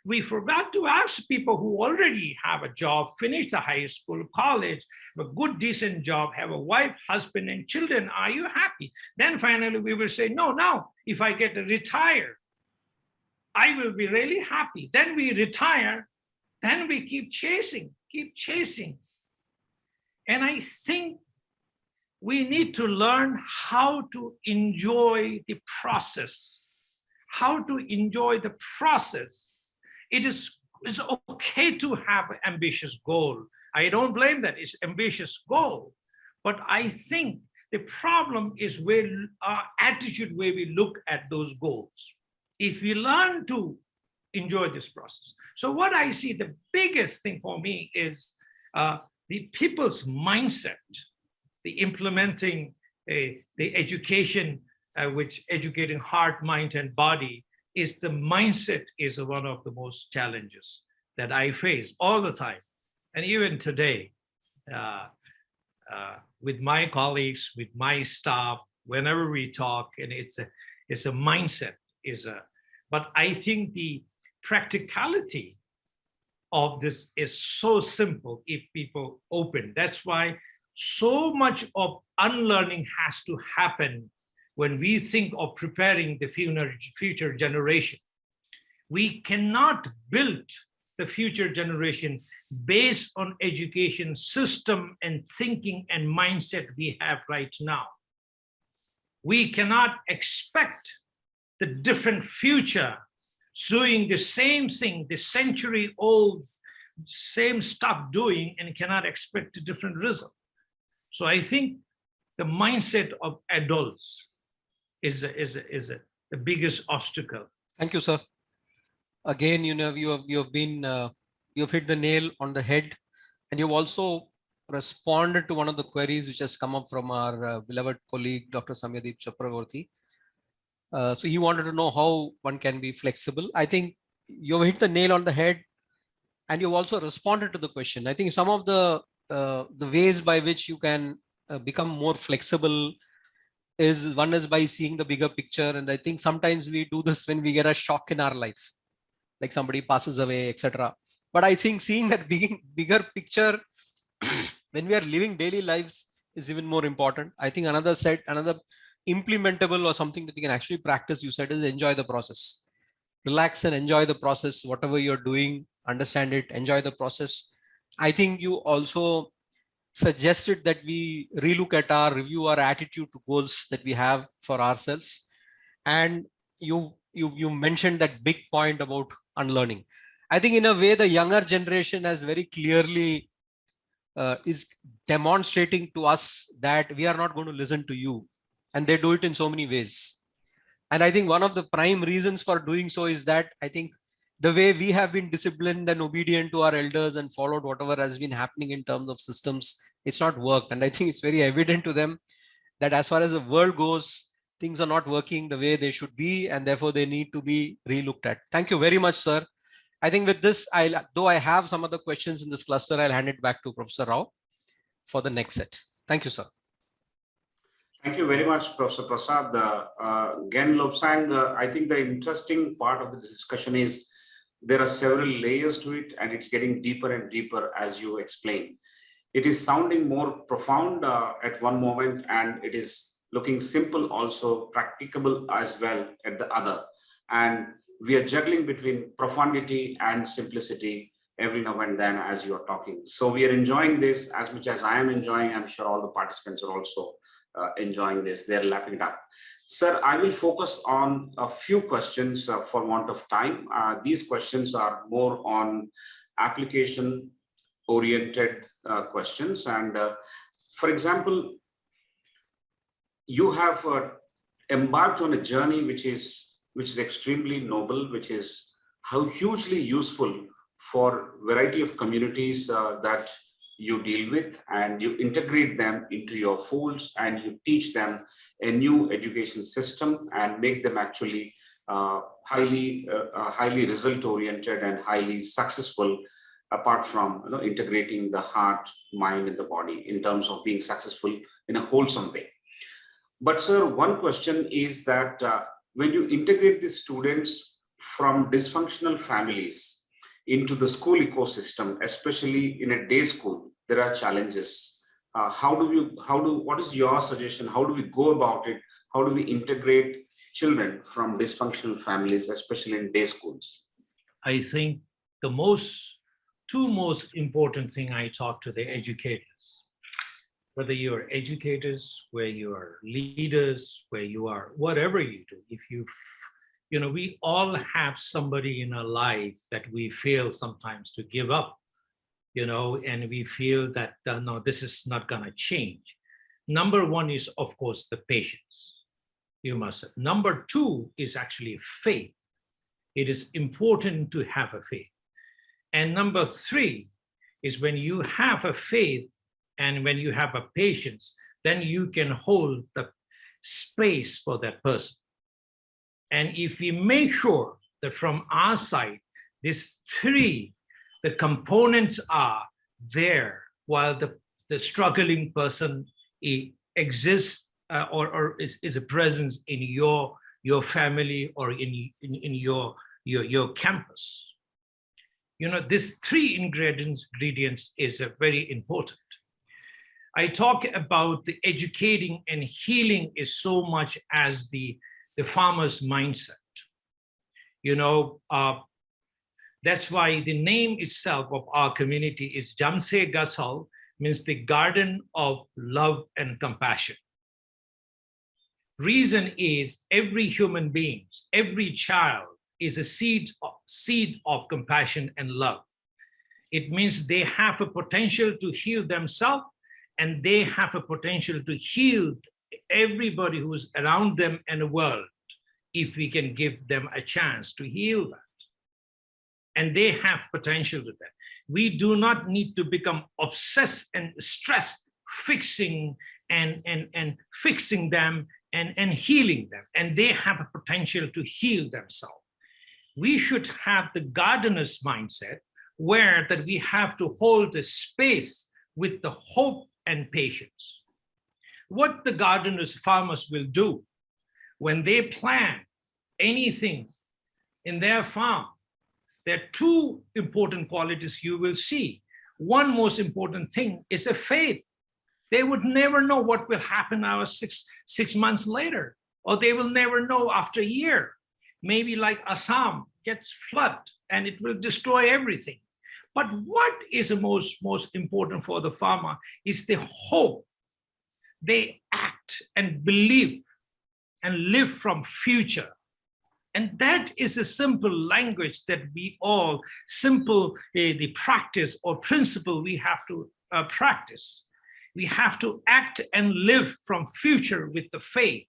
we forgot to ask people who already have a job, finish the high school, college, have a good, decent job, have a wife, husband, and children, are you happy? Then finally we will say, no, now, if I get to retire, I will be really happy. Then we retire, then we keep chasing. And I think we need to learn how to enjoy the process, It is okay to have an ambitious goal. I don't blame that, it's ambitious goal. But I think the problem is where our attitude, where we look at those goals. If we learn to enjoy this process. So what I see, the biggest thing for me is the people's mindset, the implementing the education, which educating heart, mind, and body, is the mindset is one of the most challenges that I face all the time. And even today, with my colleagues, with my staff, whenever we talk, and it's a mindset, but I think the practicality of this is so simple if people open. That's why so much of unlearning has to happen when we think of preparing the future generation. We cannot build the future generation based on education system and thinking and mindset we have right now. We cannot expect the different future doing the same thing, the century-old same stuff doing, and cannot expect a different result. So I think the mindset of adults is the biggest obstacle. Thank you, sir. Again, you've hit the nail on the head, and you've also responded to one of the queries which has come up from our beloved colleague, Dr. Samyadeep Chakravorty. So he wanted to know how one can be flexible. I think you've hit the nail on the head, and you've also responded to the question. I think some of the ways by which you can become more flexible is by seeing the bigger picture. And I think sometimes we do this when we get a shock in our life, like somebody passes away, etc. But I think seeing that bigger picture when we are living daily lives is even more important. I think another implementable or something that we can actually practice, you said, is enjoy the process. Relax and enjoy the process, whatever you're doing, understand it, enjoy the process. I think you also suggested that we review our attitude to goals that we have for ourselves. And you mentioned that big point about unlearning. I think in a way, the younger generation has very clearly is demonstrating to us that we are not going to listen to you. And they do it in so many ways. And I think one of the prime reasons for doing so is that I think the way we have been disciplined and obedient to our elders and followed whatever has been happening in terms of systems, it's not worked. And I think it's very evident to them. that as far as the world goes, things are not working the way they should be, and therefore they need to be relooked at. Thank you very much, sir. I think with this, though I have some other questions in this cluster, I'll hand it back to Professor Rao for the next set. Thank you, sir. Thank you very much, Professor Prasad. Again, Lebsang, I think the interesting part of the discussion is there are several layers to it, and it's getting deeper and deeper as you explain. It is sounding more profound at one moment, and it is looking simple, also practicable as well at the other. And we are juggling between profundity and simplicity every now and then as you are talking. So we are enjoying this as much as I am enjoying. I'm sure all the participants are also enjoying this. They're lapping it up. Sir, I will focus on a few questions for want of time. These questions are more on application-oriented questions. And for example, you have embarked on a journey which is extremely noble, which is how hugely useful for a variety of communities that you deal with, and you integrate them into your folds, and you teach them a new education system and make them actually highly result-oriented and highly successful, apart from integrating the heart, mind, and the body in terms of being successful in a wholesome way. But sir, one question is that when you integrate the students from dysfunctional families into the school ecosystem, especially in a day school, there are challenges. What is your suggestion? How do we go about it? How do we integrate children from dysfunctional families, especially in day schools? I think the two most important thing I talk to the educators, whether you're educators, where you are leaders, where you are, whatever you do, if we all have somebody in our life that we feel sometimes to give up, and we feel that, no, this is not gonna change. Number one is, of course, the patience. You must have. Number two is actually faith. It is important to have a faith. And number three is when you have a faith and when you have a patience, then you can hold the space for that person. And if we make sure that from our side, these three, the components are there while the struggling person exists or is a presence in your family or in your campus. These three ingredients is very important. I talk about the educating and healing is so much as the farmer's mindset. That's why the name itself of our community is Jhamtse gatsal, means the garden of love and compassion. Reason is every human being, every child is a seed of compassion and love. It means they have a potential to heal themselves, and they have a potential to heal everybody who's around them in the world, if we can give them a chance to heal that. And they have potential to that. We do not need to become obsessed and stressed, fixing and fixing them and healing them. And they have a potential to heal themselves. We should have the gardener's mindset, where that we have to hold the space with the hope and patience. What the gardeners, farmers will do when they plant anything in their farm, there are two important qualities you will see. One most important thing is a faith. They would never know what will happen now 6 months later, or they will never know after a year. Maybe like Assam gets flood and it will destroy everything. But what is the most important for the farmer is the hope. They act and believe and live from future. And that is a simple language that we all, the practice or principle we have to practice. We have to act and live from future with the faith.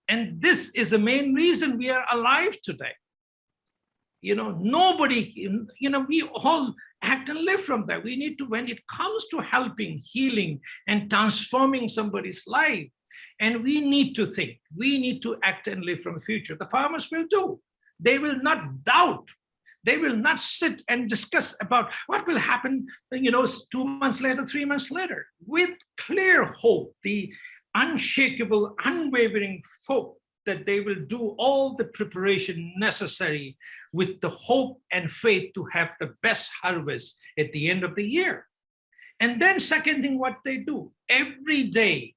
And this is the main reason we are alive today. Nobody, we all act and live from that. We need to, when it comes to helping, healing, and transforming somebody's life, And we need to think, we need to act and live from the future. The farmers will do. They will not doubt. They will not sit and discuss about what will happen, 2 months later, 3 months later, with clear hope, the unshakable, unwavering hope that they will do all the preparation necessary with the hope and faith to have the best harvest at the end of the year. And then second thing, what they do, every day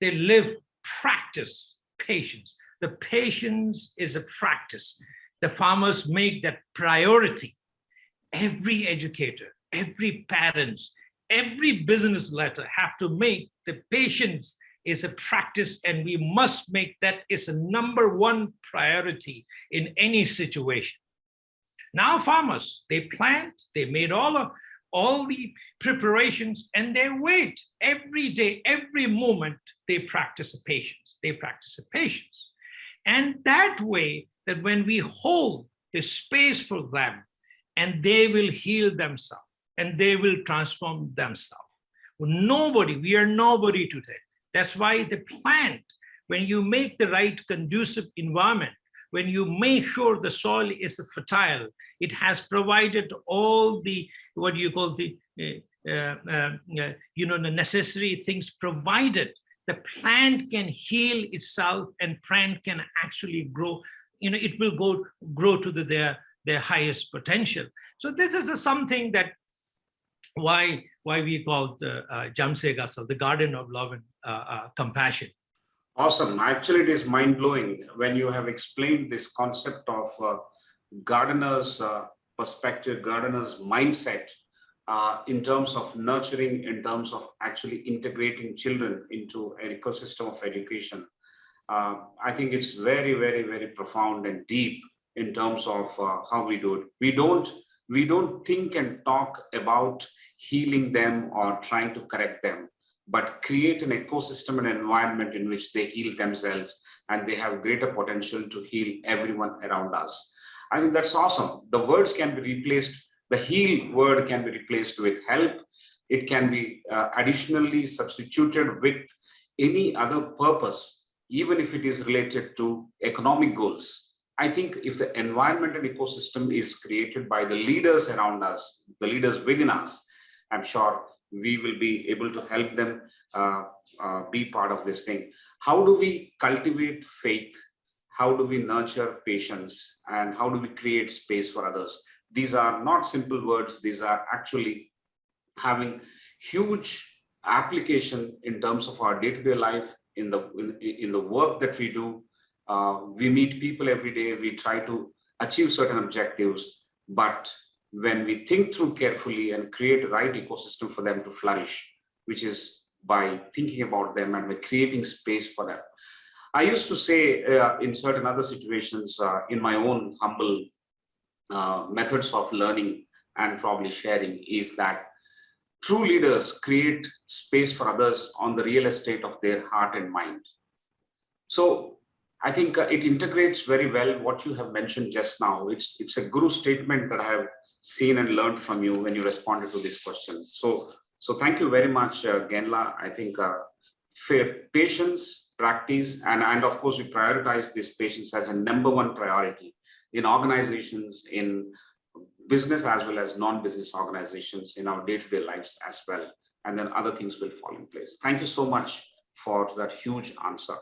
they live, practice patience. The patience is a practice. The farmers make that priority. Every educator, every parents, every business leader have to make the patience is a practice, and we must make that is a number one priority in any situation. Now farmers, they plant, they made all the preparations, and they wait every day, every moment. They practice patience. They practice patience, and that way, that when we hold the space for them, and they will heal themselves, and they will transform themselves. We are nobody today. That's why the plant, when you make the right conducive environment, when you make sure the soil is fertile, it has provided all the, the necessary things provided. The plant can heal itself, and plant can actually grow. It will grow to their highest potential. So this is something that why we call the Jhamtse gatsal, the garden of love and compassion. Awesome. Actually, it is mind-blowing when you have explained this concept of gardener's perspective, gardener's mindset in terms of nurturing, in terms of actually integrating children into an ecosystem of education. I think it's very, very, very profound and deep in terms of how we do it. We don't think and talk about healing them or trying to correct them, but create an ecosystem and environment in which they heal themselves, and they have greater potential to heal everyone around us. I think that's awesome. The words can be replaced. The heal word can be replaced with help. It can be additionally substituted with any other purpose, even if it is related to economic goals. I think if the environment and ecosystem is created by the leaders around us, the leaders within us, I'm sure we will be able to help them be part of this thing. How do we cultivate faith? How do we nurture patience? And how do we create space for others? These are not simple words. These are actually having huge application in terms of our day-to-day life, in the work that we do. We meet people every day. We try to achieve certain objectives, but when we think through carefully and create the right ecosystem for them to flourish, which is by thinking about them and by creating space for them. I used to say in certain other situations, in my own humble methods of learning and probably sharing, is that true leaders create space for others on the real estate of their heart and mind. So I think it integrates very well what you have mentioned just now. It's a guru statement that I have seen and learned from you when you responded to this question. So thank you very much, Genla. I think patience, practice, and of course we prioritize this patience as a number one priority in organizations, in business as well as non-business organizations, in our day-to-day lives as well. And then other things will fall in place. Thank you so much for that huge answer.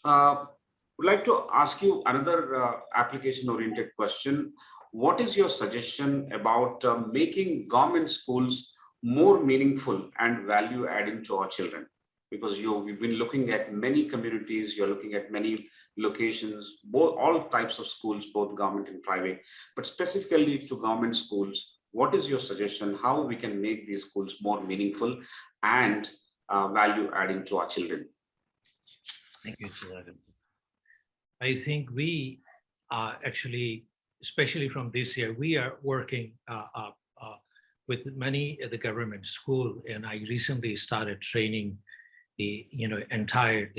Would like to ask you another application-oriented question. What is your suggestion about making government schools more meaningful and value-adding to our children? Because we've been looking at many communities, you're looking at many locations, all types of schools, both government and private, but specifically to government schools, what is your suggestion how we can make these schools more meaningful and value-adding to our children? Thank you, Sudhakar. I think we are actually, especially from this year, we are working with many at the government school, and I recently started training the entire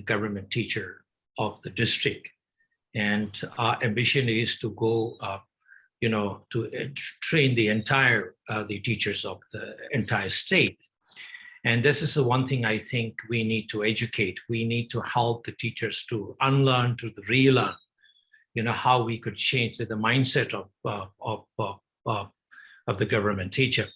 government teacher of the district, and our ambition is to go to train the entire the teachers of the entire state. And this is the one thing I think we need to educate. We need to help the teachers to unlearn, to relearn, how we could change the mindset of the government teacher.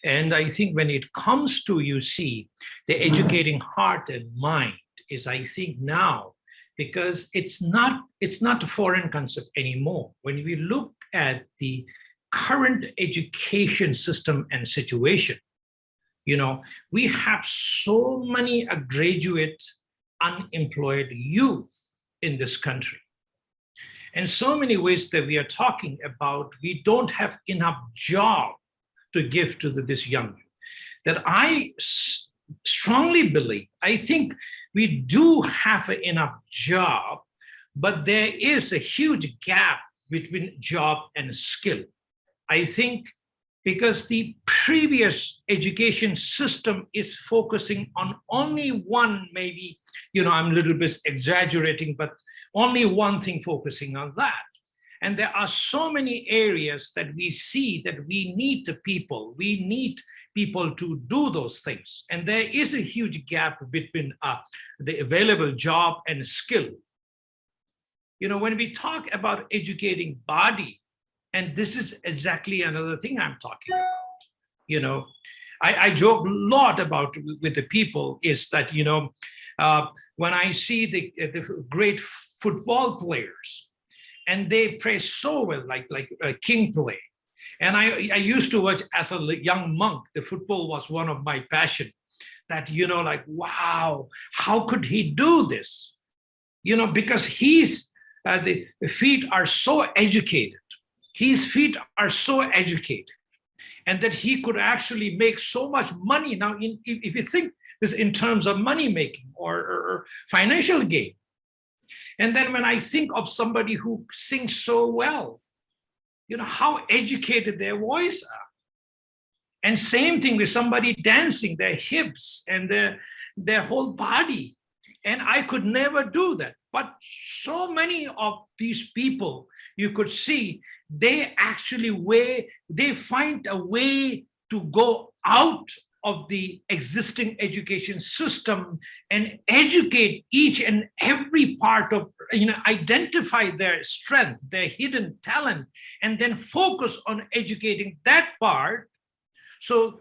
And I think when it comes to, the educating heart and mind is, I think now, because it's not a foreign concept anymore. When we look at the current education system and situation, we have so many graduate unemployed youth in this country. And so many ways that we are talking about, we don't have enough job to give to this young, that I strongly believe, I think we do have enough job, but there is a huge gap between job and skill. I think because the previous education system is focusing on only one, maybe, I'm a little bit exaggerating, but only one thing focusing on that. And there are so many areas that we see that we need people to do those things. And there is a huge gap between the available job and skill. When we talk about educating body, and this is exactly another thing I'm talking about. I joke a lot about with the people is that, when I see the great football players, and they play so well, like King play. And I used to watch as a young monk, the football was one of my passion, that, wow, how could he do this? Because the feet are so educated. His feet are so educated, and that he could actually make so much money. Now, if you think this in terms of money making or financial gain, and then when I think of somebody who sings so well, how educated their voice are. And same thing with somebody dancing, their hips and their whole body. And I could never do that. But so many of these people, you could see, they find a way to go out of the existing education system and educate each and every part of, identify their strength, their hidden talent, and then focus on educating that part. So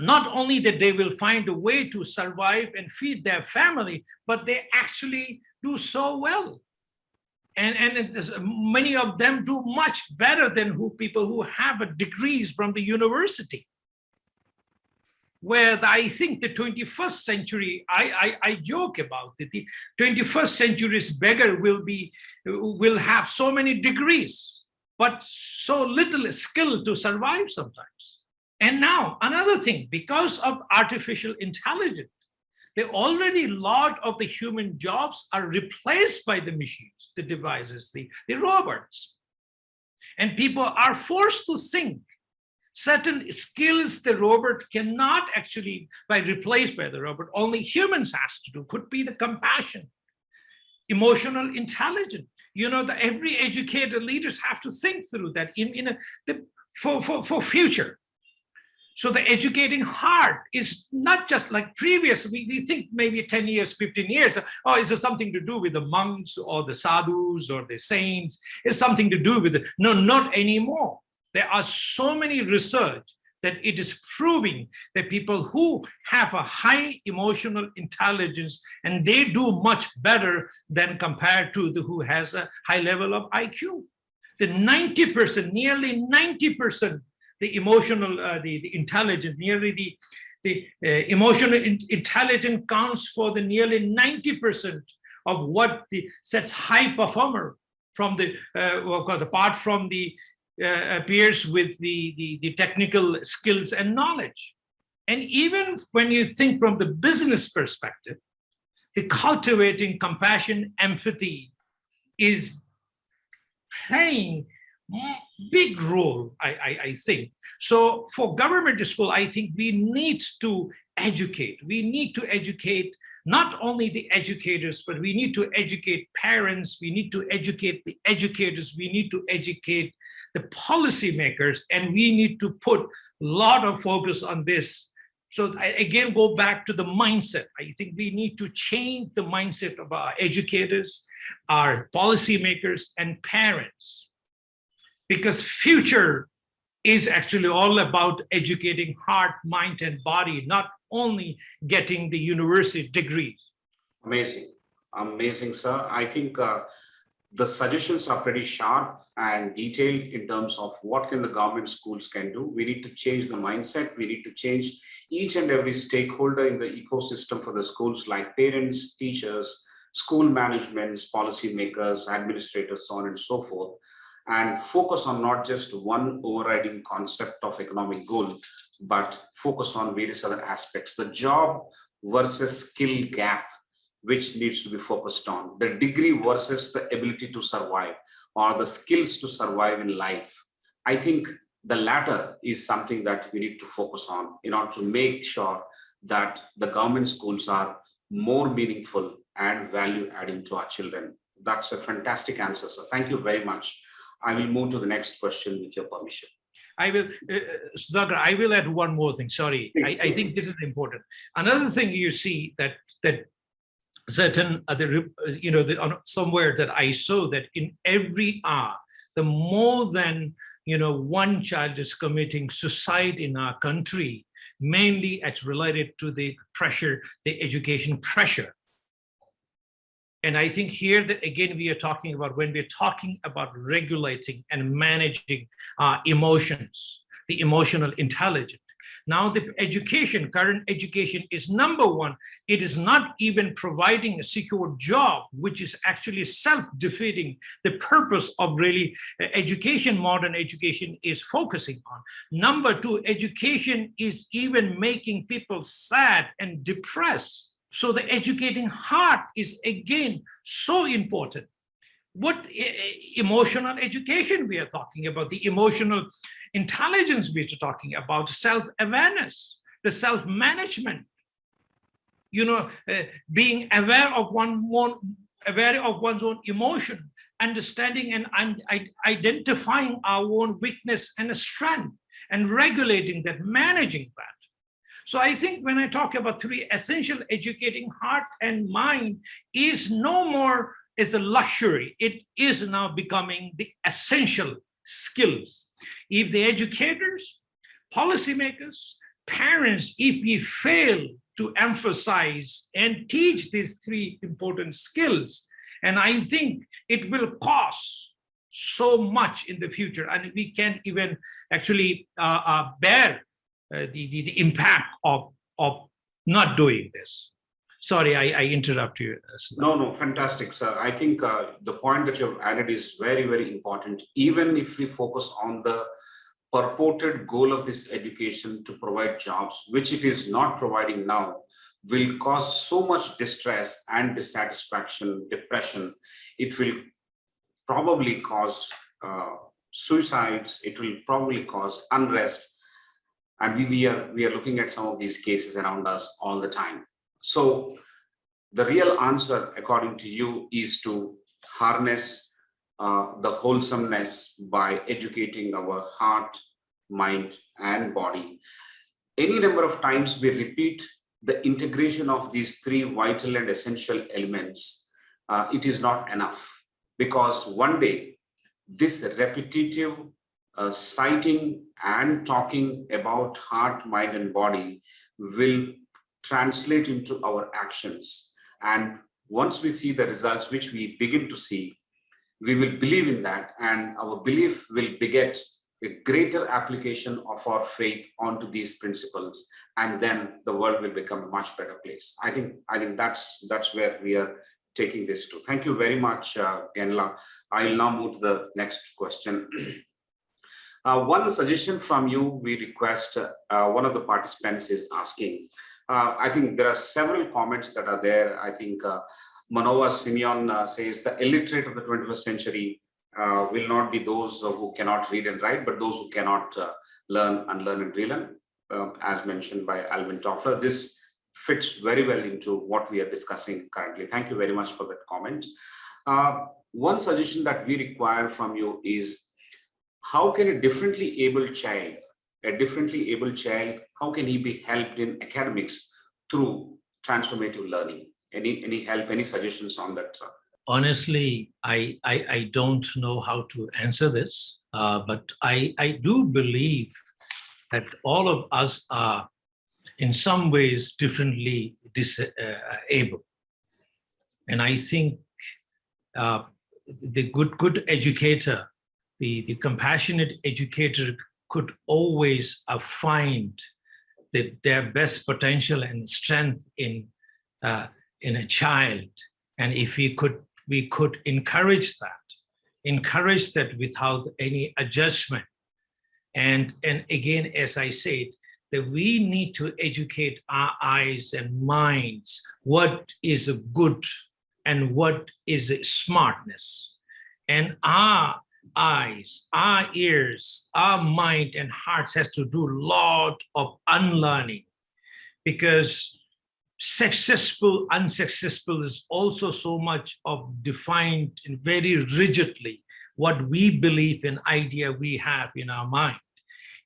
not only that they will find a way to survive and feed their family, but they actually do so well. And many of them do much better than people who have degrees from the university. Where I think the 21st century, I joke about it, the 21st century's beggar will have so many degrees, but so little skill to survive sometimes. And now another thing, because of artificial intelligence, already a lot of the human jobs are replaced by the machines, the devices, the robots. And people are forced to think certain skills the robot cannot actually be replaced by the robot. Only humans has to do. Could be the compassion, emotional intelligence. Every educated leaders have to think through that for future. So the educating heart is not just like previous. We think maybe 10 years, 15 years. Oh, is it something to do with the monks or the sadhus or the saints? It's something to do with it. No, not anymore. There are so many research that it is proving that people who have a high emotional intelligence, and they do much better than compared to who has a high level of IQ. The 90%, nearly 90%, the emotional, the intelligence, nearly the emotional intelligence counts for the nearly 90% of what sets high performer from apart from the appears with the technical skills and knowledge. And even when you think from the business perspective, the cultivating compassion, empathy is playing big role, I think. So for government school, I think we need to educate. We need to educate not only the educators, but we need to educate parents. We need to educate the educators. We need to educate the policymakers, and we need to put a lot of focus on this So I again go back to the mindset. I think we need to change the mindset of our educators, our policymakers, and parents, because future is actually all about educating heart, mind, and body, not only getting the university degrees. Amazing, amazing, sir. I think the suggestions are pretty sharp and detailed in terms of what can the government schools can do. We need to change the mindset. We need to change each and every stakeholder in the ecosystem for the schools, like parents, teachers, school managements, policymakers, administrators, so on and so forth, and focus on not just one overriding concept of economic goal, but focus on various other aspects. The job versus skill gap, which needs to be focused on, the degree versus the ability to survive, or the skills to survive in life. I think the latter is something that we need to focus on in order to make sure that the government schools are more meaningful and value adding to our children. That's a fantastic answer, sir. Thank you very much. I will move to the next question with your permission. I will, Sudhakar, I will add one more thing. Sorry, Please, I think this is important. Another thing you see that certain other, somewhere that I saw that in every hour, the more than one child is committing suicide in our country, mainly it's related to the pressure, the education pressure. And I think here that again, we are talking about, when we're talking about regulating and managing emotions, the emotional intelligence. Now the education, current education is number one. It is not even providing a secure job, which is actually self-defeating the purpose of really education, modern education is focusing on. Number two, education is even making people sad and depressed. So the educating heart is again so important. What emotional education we are talking about, the emotional intelligence we are talking about, self-awareness, the self-management, being aware of one's own emotion, understanding and identifying our own weakness and strength, and regulating that, managing that. So I think when I talk about three essential, educating heart and mind is no more as a luxury. It is now becoming the essential skills. If the educators, policymakers, parents, if we fail to emphasize and teach these three important skills, and I think it will cost so much in the future, and we can't even actually bear the impact of not doing this. Sorry, I interrupt you. No, fantastic, sir. I think the point that you've added is very, very important. Even if we focus on the purported goal of this education to provide jobs, which it is not providing now, will cause so much distress and dissatisfaction, depression. It will probably cause suicides. It will probably cause unrest. And we are looking at some of these cases around us all the time. So the real answer, according to you, is to harness the wholesomeness by educating our heart, mind, and body. Any number of times we repeat the integration of these three vital and essential elements, it is not enough, because one day this repetitive citing and talking about heart, mind, and body will translate into our actions. And once we see the results, which we begin to see, we will believe in that, and our belief will beget a greater application of our faith onto these principles, and then the world will become a much better place. I think that's where we are taking this to. Thank you very much, Genla. I will now move to the next question. One suggestion from you, we request, one of the participants is asking, I think there are several comments that are there. I think Manova Simeon says the illiterate of the 21st century will not be those who cannot read and write, but those who cannot learn, unlearn, and relearn, as mentioned by Alvin Toffler. This fits very well into what we are discussing currently. Thank you very much for that comment. One suggestion that we require from you is, how can a differently abled child a differently able child, how can he be helped in academics through transformative learning? Any help, any suggestions on that, sir? Honestly, I don't know how to answer this, but I do believe that all of us are in some ways differently able. And I think the good educator, the compassionate educator could always find their best potential and strength in a child. And if we could encourage that without any adjustment. And again, as I said, that we need to educate our eyes and minds what is a good and what is a smartness. And our eyes, our ears, our mind and hearts has to do a lot of unlearning, because successful, unsuccessful is also so much of defined and very rigidly what we believe in, idea we have in our mind.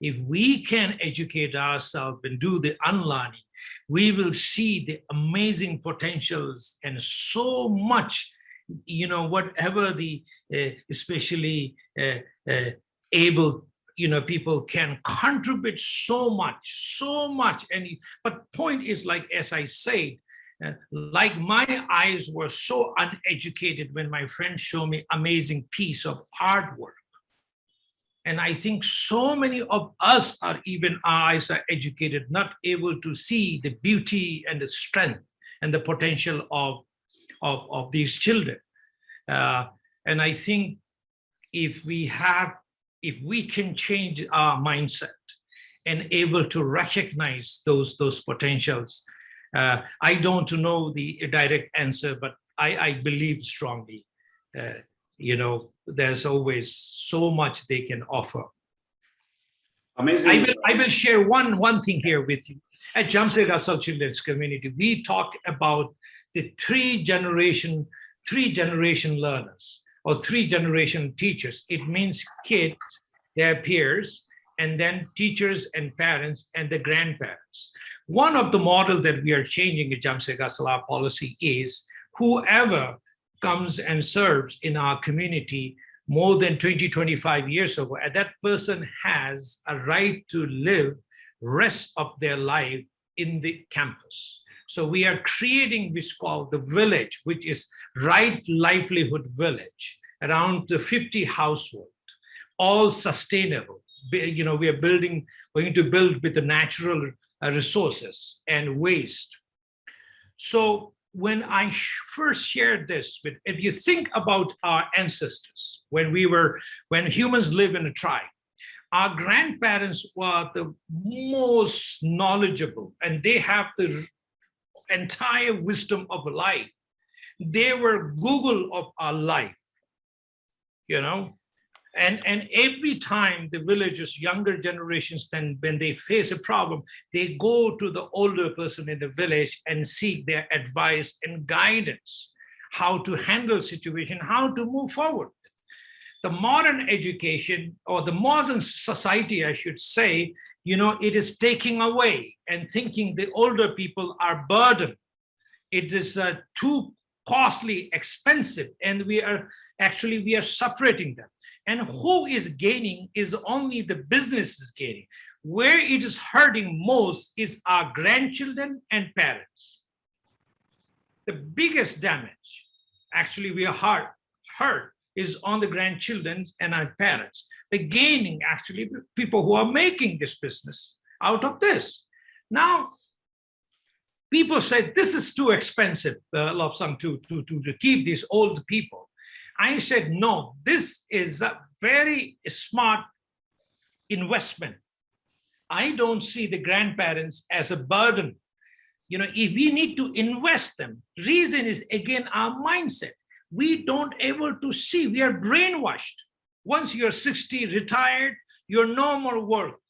If we can educate ourselves and do the unlearning, we will see the amazing potentials and so much, whatever the especially able, people can contribute so much. But point is, like, as I said, like my eyes were so uneducated when my friends show me amazing piece of artwork. And I think so many of us are, even our eyes are educated, not able to see the beauty and the strength and the potential of these children. And I think if we can change our mindset and able to recognize those potentials, I don't know the direct answer, but I believe strongly, there's always so much they can offer. Amazing. I will share one thing here with you. At Jhamtse Gatsal Children's Community, we talk about the three generation learners or three generation teachers. It means kids, their peers, and then teachers and parents and the grandparents. One of the models that we are changing at Jhamtse Gatsal, our policy is whoever comes and serves in our community more than 20, 25 years ago, and that person has a right to live rest of their life in the campus. So we are creating what's called the village, which is right livelihood village, around the 50 households, all sustainable. We are going to build with the natural resources and waste. So when I first shared this if you think about our ancestors, when humans live in a tribe, our grandparents were the most knowledgeable, and they have the entire wisdom of life. They were Google of our life, And every time the villagers, younger generations, then when they face a problem, they go to the older person in the village and seek their advice and guidance, how to handle situation, how to move forward. The modern education, or the modern society, I should say, it is taking away and thinking the older people are burdened. It is too costly, expensive, and we are separating them. And who is gaining is only the business is gaining. Where it is hurting most is our grandchildren and parents. The biggest damage, we are hurt, is on the grandchildren and our parents. The gaining, people who are making this business out of this. Now, people say this is too expensive, Lebsang, to keep these old people. I said, no, this is a very smart investment. I don't see the grandparents as a burden. If we need to invest them, reason is, again, our mindset. We don't able to see, we are brainwashed. Once you're 60, retired, you're no more worth.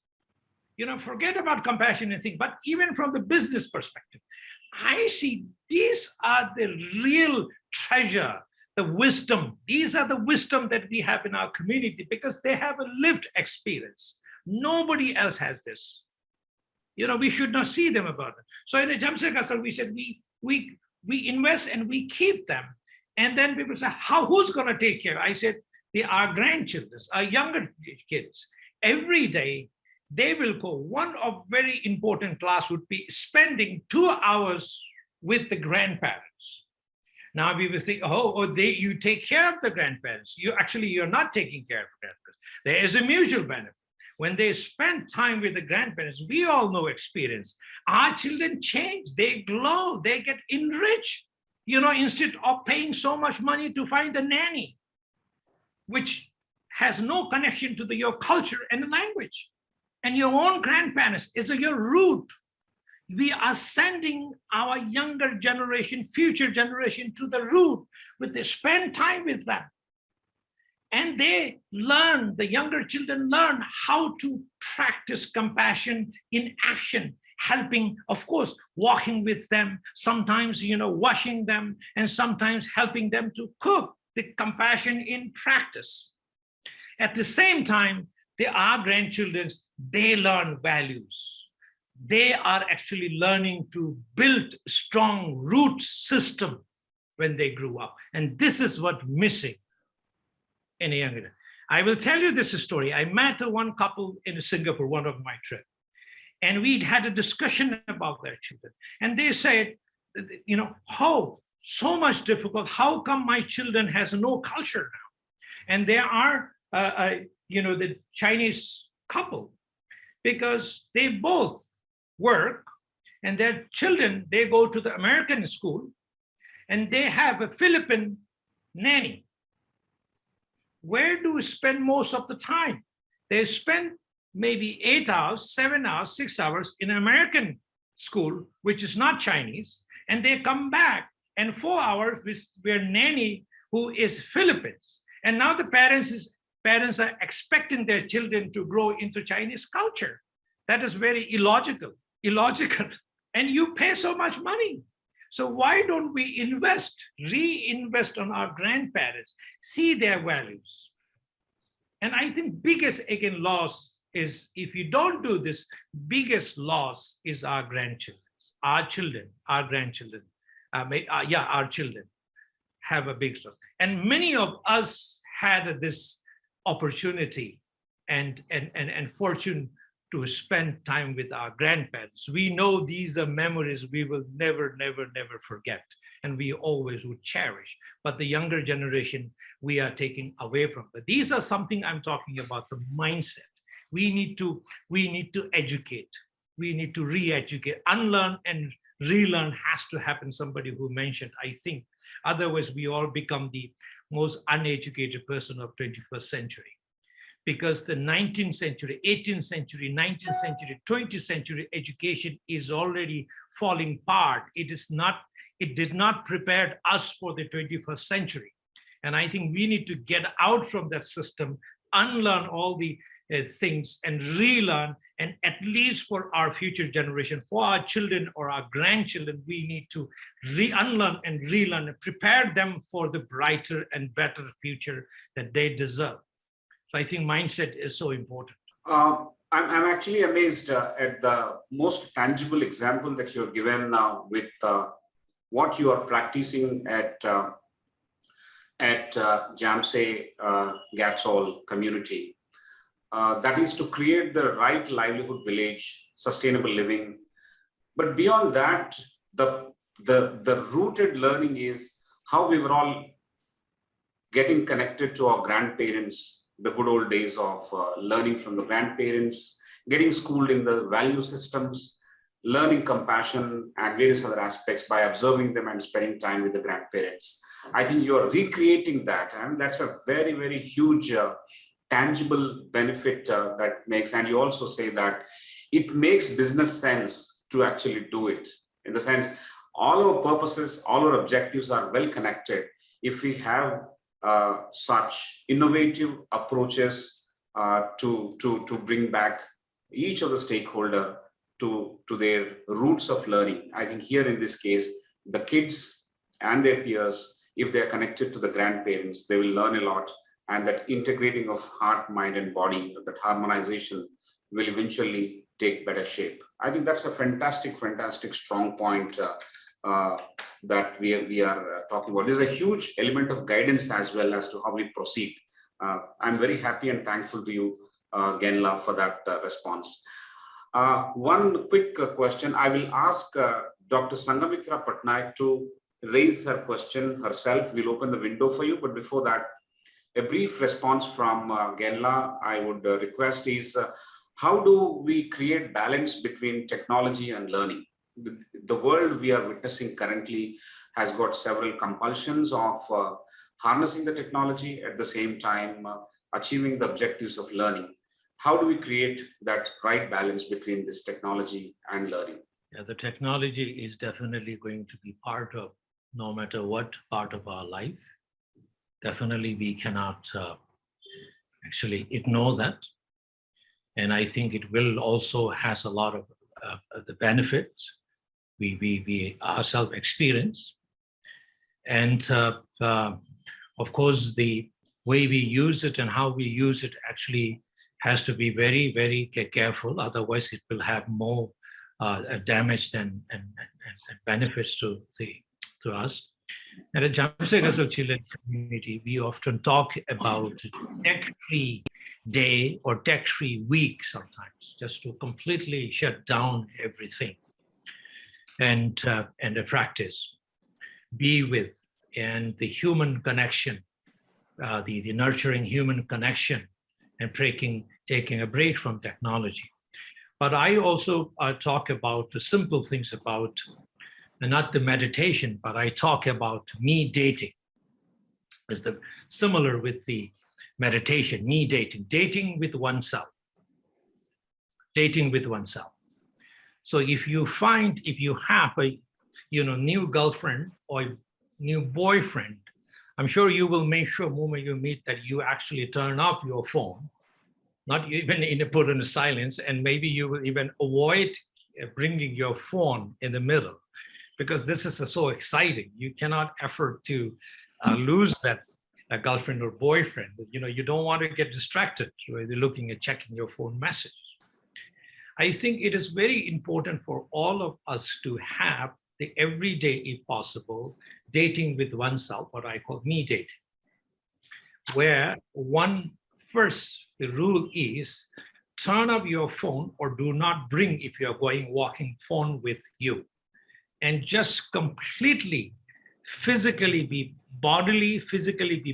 Forget about compassion and thing, but even from the business perspective, I see these are the real treasure. The wisdom, these are the wisdom that we have in our community, because they have a lived experience. Nobody else has this. We should not see them about it. So in the Jhamtse gatsal, we said we invest and we keep them. And then people say, who's going to take care? I said, our grandchildren, our younger kids, every day they will go. One of very important class would be spending 2 hours with the grandparents. Now we will think, you take care of the grandparents. You're not taking care of the grandparents. There is a mutual benefit. When they spend time with the grandparents, we all know experience. Our children change, they glow, they get enriched. Instead of paying so much money to find a nanny, which has no connection to your culture and the language. And your own grandparents is your root. We are sending our younger generation, future generation to the root, they spend time with them. And they learn, the younger children learn how to practice compassion in action, helping, of course, walking with them, sometimes, washing them, and sometimes helping them to cook, the compassion in practice. At the same time, our grandchildren, they learn values. They are actually learning to build strong root system when they grew up. And this is what's missing in a younger. I will tell you this story. I met one couple in Singapore, one of my trips, and we'd had a discussion about their children. And they said, so much difficult. How come my children has no culture now? And there are, the Chinese couple, because they both work and their children, they go to the American school and they have a Philippine nanny. Where do we spend most of the time? They spend maybe 8 hours, 7 hours, 6 hours in American school, which is not Chinese, and they come back and 4 hours with their nanny who is Philippines. And now the parents are expecting their children to grow into Chinese culture. That is very illogical. And you pay so much money. So why don't we reinvest on our grandparents, see their values? And I think biggest, again, loss is, if you don't do this, biggest loss is our grandchildren, our grandchildren, our children have a big loss. And many of us had this opportunity and fortune to spend time with our grandparents. We know these are memories we will never forget, and we always would cherish. But the younger generation, we are taking away from. But these are something I'm talking about, the mindset. We need to educate. We need to re-educate. Unlearn and relearn has to happen. Somebody who mentioned, I think, otherwise we all become the most uneducated person of 21st century. Because the 19th century, 18th century, 19th century, 20th century education is already falling apart. It did not prepare us for the 21st century. And I think we need to get out from that system, unlearn all the things and relearn, and at least for our future generation, for our children or our grandchildren, we need to unlearn and relearn and prepare them for the brighter and better future that they deserve. So I think mindset is so important. I'm actually amazed at the most tangible example that you're given now with what you are practicing at Jhamtse gatsal community. That is to create the right livelihood village, sustainable living. But beyond that, the rooted learning is how we were all getting connected to our grandparents, the good old days of learning from the grandparents, getting schooled in the value systems, learning compassion and various other aspects by observing them and spending time with the grandparents. I think you're recreating that, and that's a very, very huge tangible benefit that makes. And you also say that it makes business sense to actually do it, in the sense all our purposes, all our objectives are well connected if we have such innovative approaches to bring back each of the stakeholder to their roots of learning. I think here in this case, the kids and their peers, if they are connected to the grandparents, they will learn a lot. And that integrating of heart, mind, and body, that harmonization will eventually take better shape. I think that's a fantastic, fantastic strong point that we are talking about. There's a huge element of guidance as well as to how we proceed. I'm very happy and thankful to you, Genla, for that response. One quick question. I will ask Dr. Sangamitra Patnaik to raise her question herself. We'll open the window for you. But before that, a brief response from Genla I would request is, how do we create balance between technology and learning? The world we are witnessing currently has got several compulsions of harnessing the technology, at the same time achieving the objectives of learning. How do we create that right balance between this technology and learning? Yeah, the technology is definitely going to be part of, no matter what part of our life. Definitely we cannot actually ignore that. And I think it will also has a lot of the benefits we ourselves experience. And of course, the way we use it and how we use it actually has to be very, very careful. Otherwise, it will have more damage than and benefits to us. And at Jhamtse Gatsal Children community, we often talk about tech-free day or tech-free week sometimes, just to completely shut down everything and the practice, be with, and the human connection, the nurturing human connection, and taking a break from technology. But I also talk about the simple things about, not the meditation, but I talk about me dating. It's similar with the meditation, me dating with oneself, dating with oneself. So if you have a new girlfriend or new boyfriend, I'm sure you will make sure the moment you meet that you actually turn off your phone, not even put in silence, and maybe you will even avoid bringing your phone in the middle, because this is so exciting. You cannot afford to lose that girlfriend or boyfriend. You don't want to get distracted when you're looking at checking your phone messages. I think it is very important for all of us to have the everyday, if possible, dating with oneself, what I call me dating, where the rule is turn off your phone or do not bring, if you're walking phone with you, and just completely physically be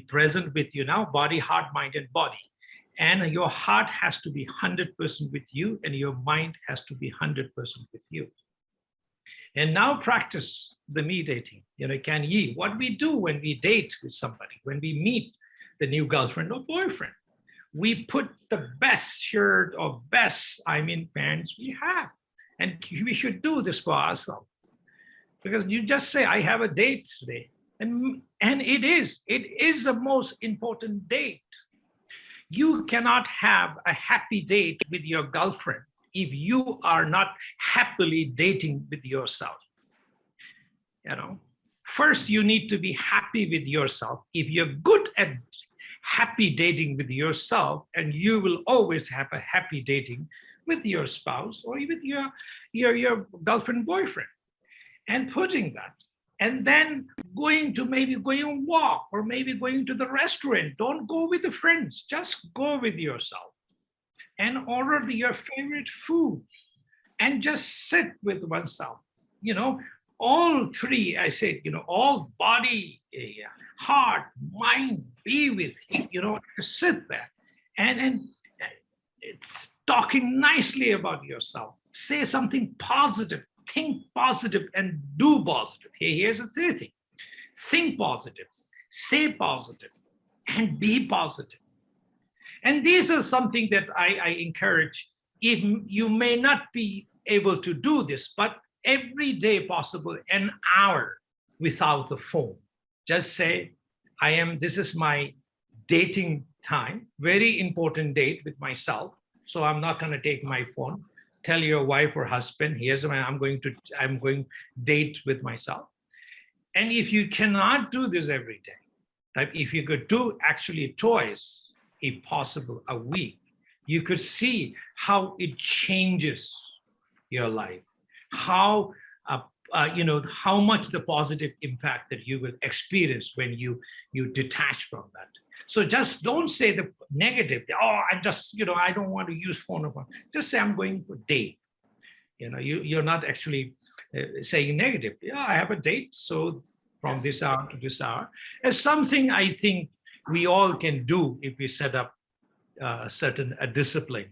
present with you now, body, heart, mind, and body. And your heart has to be 100% with you, and your mind has to be 100% with you. And now practice the me dating. What we do when we date with somebody, when we meet the new girlfriend or boyfriend, we put the best shirt or best, pants we have. And we should do this for ourselves. Because you just say, I have a date today. And it is the most important date. You cannot have a happy date with your girlfriend if you are not happily dating with yourself. First you need to be happy with yourself. If you're good at happy dating with yourself, and you will always have a happy dating with your spouse or with your girlfriend, boyfriend, and putting that. And then going on walk, or maybe going to the restaurant. Don't go with the friends, just go with yourself and order your favorite food and just sit with oneself. All three, I said, all body, heart, mind, be with him, sit there and it's talking nicely about yourself. Say something positive. Think positive and do positive. Here's the third thing. Think positive, say positive, and be positive. And these are something that I encourage. If you may not be able to do this, but every day possible, an hour without the phone. Just say, this is my dating time, very important date with myself. So I'm not going to take my phone. Tell your wife or husband, I'm going date with myself. And if you cannot do this every day, if you could do actually twice, if possible, a week, you could see how it changes your life, how how much the positive impact that you will experience when you detach from that. So just don't say the negative. Oh, I don't want to use phone. Just say I'm going for a date. You're not actually saying negative. Yeah, I have a date. So from this hour to this hour, it's something I think we all can do if we set up a discipline,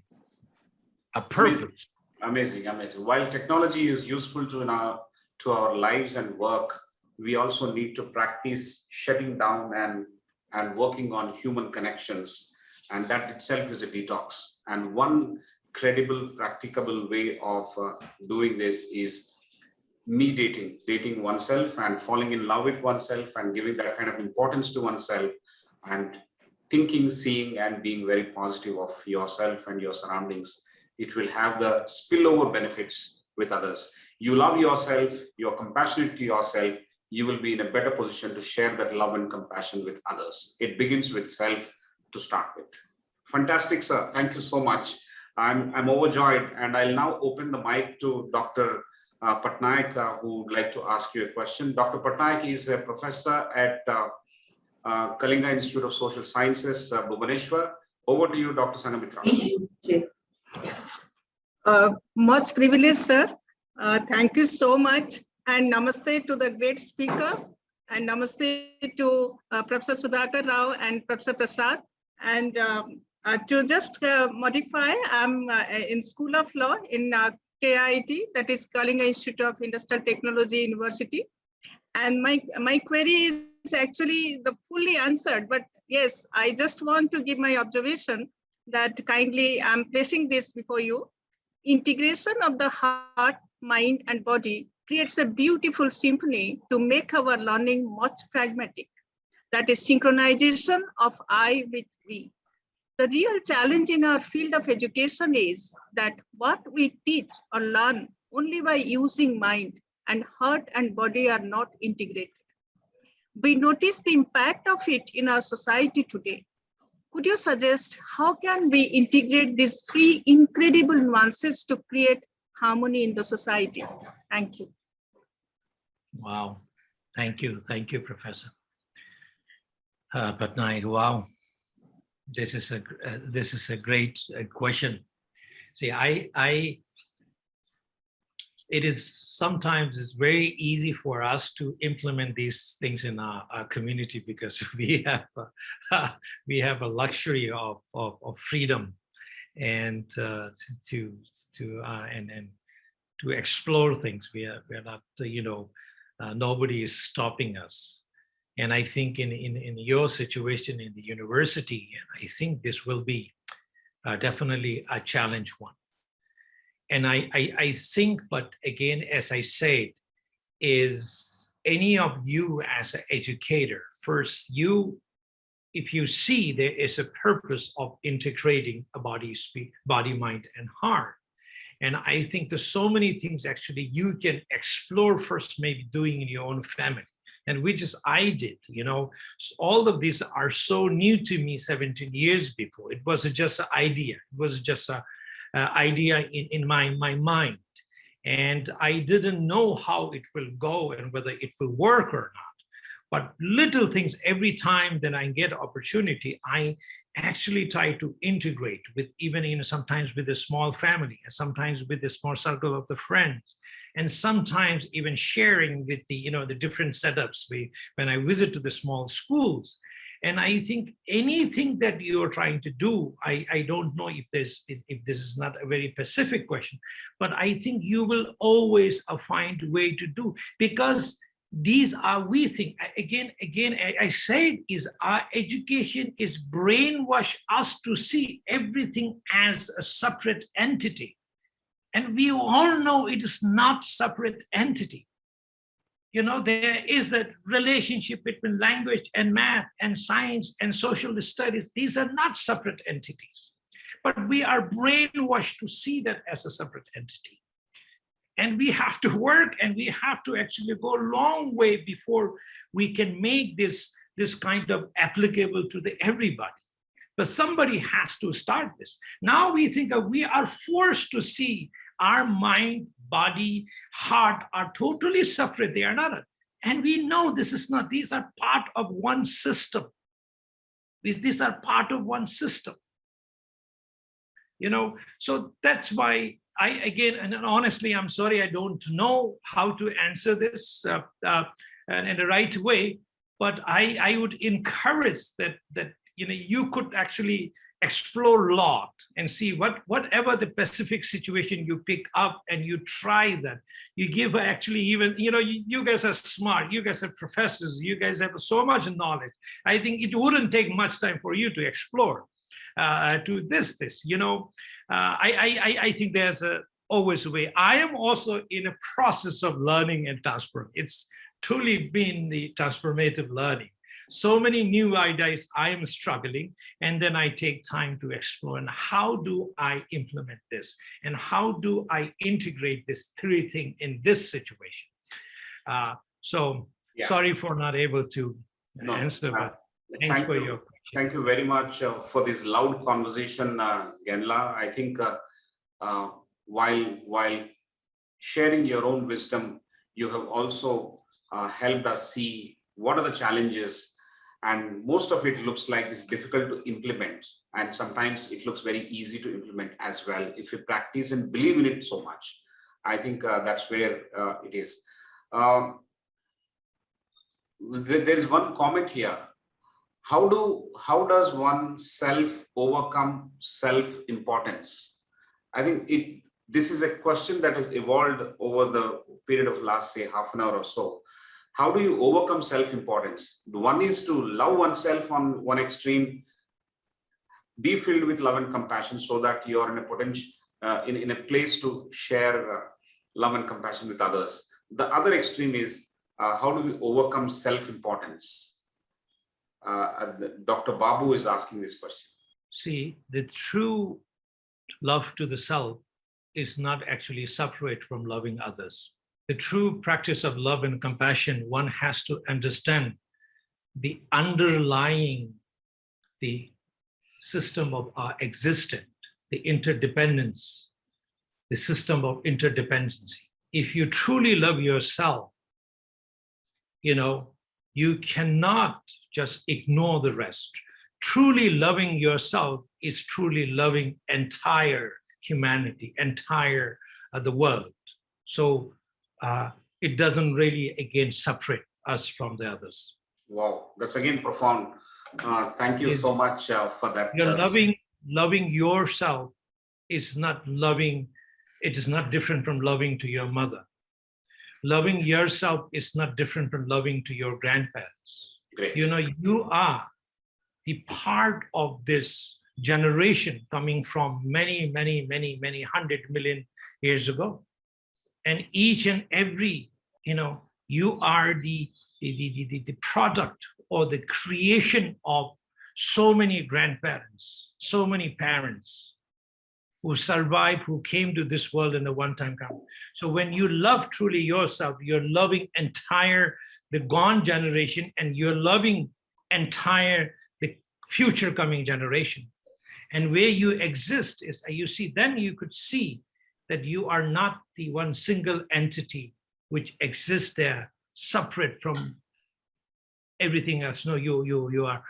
a purpose. Amazing. While technology is useful to our lives and work, we also need to practice shutting down and working on human connections. And that itself is a detox. And one credible, practicable way of doing this is dating oneself and falling in love with oneself and giving that kind of importance to oneself and thinking, seeing, and being very positive of yourself and your surroundings. It will have the spillover benefits with others. You love yourself, you're compassionate to yourself, you will be in a better position to share that love and compassion with others. It begins with self to start with. Fantastic, sir. Thank you so much. I'm overjoyed, and I'll now open the mic to Dr. Patnaik, who would like to ask you a question. Dr. Patnaik is a professor at Kalinga Institute of Social Sciences, Bhubaneswar. Over to you, Dr. Sangamitra. Much privilege, sir. Thank you so much. And namaste to the great speaker. And namaste to Professor Sudhakar Rao and Professor Prasad. And to just modify, I'm in School of Law in KIT, that is Kalinga Institute of Industrial Technology University. And my query is actually the fully answered, but yes, I just want to give my observation that kindly I'm placing this before you. Integration of the heart, mind, and body creates a beautiful symphony to make our learning much pragmatic. That is synchronization of I with we. The real challenge in our field of education is that what we teach or learn only by using mind and heart and body are not integrated. We notice the impact of it in our society today. Could you suggest how can we integrate these three incredible nuances to create harmony in the society? Thank you. Wow. Thank you, Professor Patnaik. Wow. This is a great question. See, it is sometimes it's very easy for us to implement these things in our community because we have a luxury of freedom and to explore things. We are not nobody is stopping us. And I think in your situation in the university, I think this will be definitely a challenge one. And I think, but again, as I said, is any of you as an educator, first, if you see there is a purpose of integrating a body, mind, and heart. And I think there's so many things actually you can explore first, maybe doing in your own family. And which is I did, all of these are so new to me 17 years before. It was just an idea. It was just an idea in my mind. And I didn't know how it will go and whether it will work or not. But little things, every time that I get opportunity, I actually try to integrate with even, sometimes with a small family, and sometimes with a small circle of the friends, and sometimes even sharing with the different setups when I visit to the small schools. And I think anything that you're trying to do, I don't know if this is not a very specific question, but I think you will always find a way to do, because these are, we think, again, I said, is our education is brainwash us to see everything as a separate entity. And we all know it is not separate entity. There is a relationship between language and math and science and social studies. These are not separate entities, but we are brainwashed to see that as a separate entity. And we have to work, and we have to actually go a long way before we can make this kind of applicable to everybody. But somebody has to start this. Now we think of, we are forced to see our mind, body, heart are totally separate. They are not. And we know this is not, these are part of one system. These are part of one system. You know, so that's why again, and honestly, I'm sorry, I don't know how to answer this in the right way, but I would encourage that you know, you could actually explore a lot and see whatever the specific situation you pick up and you try that. You give actually, even, you know, you guys are smart, you guys are professors, you guys have so much knowledge. I think it wouldn't take much time for you to explore to this, you know. I think there's always a way. I am also in a process of learning and transforming. It's truly been the transformative learning. So many new ideas I am struggling, and then I take time to explore, and how do I implement this, and how do I integrate this three thing in this situation. So yeah. Sorry for not able to answer, but thanks for your question. Thank you very much for this loud conversation, Genla. I think while sharing your own wisdom, you have also helped us see what are the challenges, and most of it looks like it's difficult to implement, and sometimes it looks very easy to implement as well if you practice and believe in it so much. I think that's where it is. There is one comment here. How does one self overcome self-importance? I think this is a question that has evolved over the period of last, say, half an hour or so. How do you overcome self-importance? The one is to love oneself on one extreme, be filled with love and compassion so that you are in a potential, in a place to share love and compassion with others. The other extreme is how do we overcome self-importance? Dr. Babu is asking this question. See, the true love to the self is not actually separate from loving others. The true practice of love and compassion, one has to understand the underlying, the system of our existence, the interdependence, the system of interdependency. If you truly love yourself, you know, you cannot just ignore the rest. Truly loving yourself is truly loving entire humanity, entire the world. So it doesn't really, again, separate us from the others. Wow, that's again profound. Thank you so much for that. You're loving yourself is not loving, it is not different from loving to your mother. Loving yourself is not different from loving to your grandparents. Great. You know, you are the part of this generation coming from many 100 million years ago. And each and every, you know, you are the product or the creation of so many grandparents, so many parents who survived, who came to this world in a one-time come. So when you love truly yourself, you're loving entire the gone generation, and you're loving entire the future coming generation. And where you exist is, you see, then you could see that you are not the one single entity which exists there separate from everything else. No, you are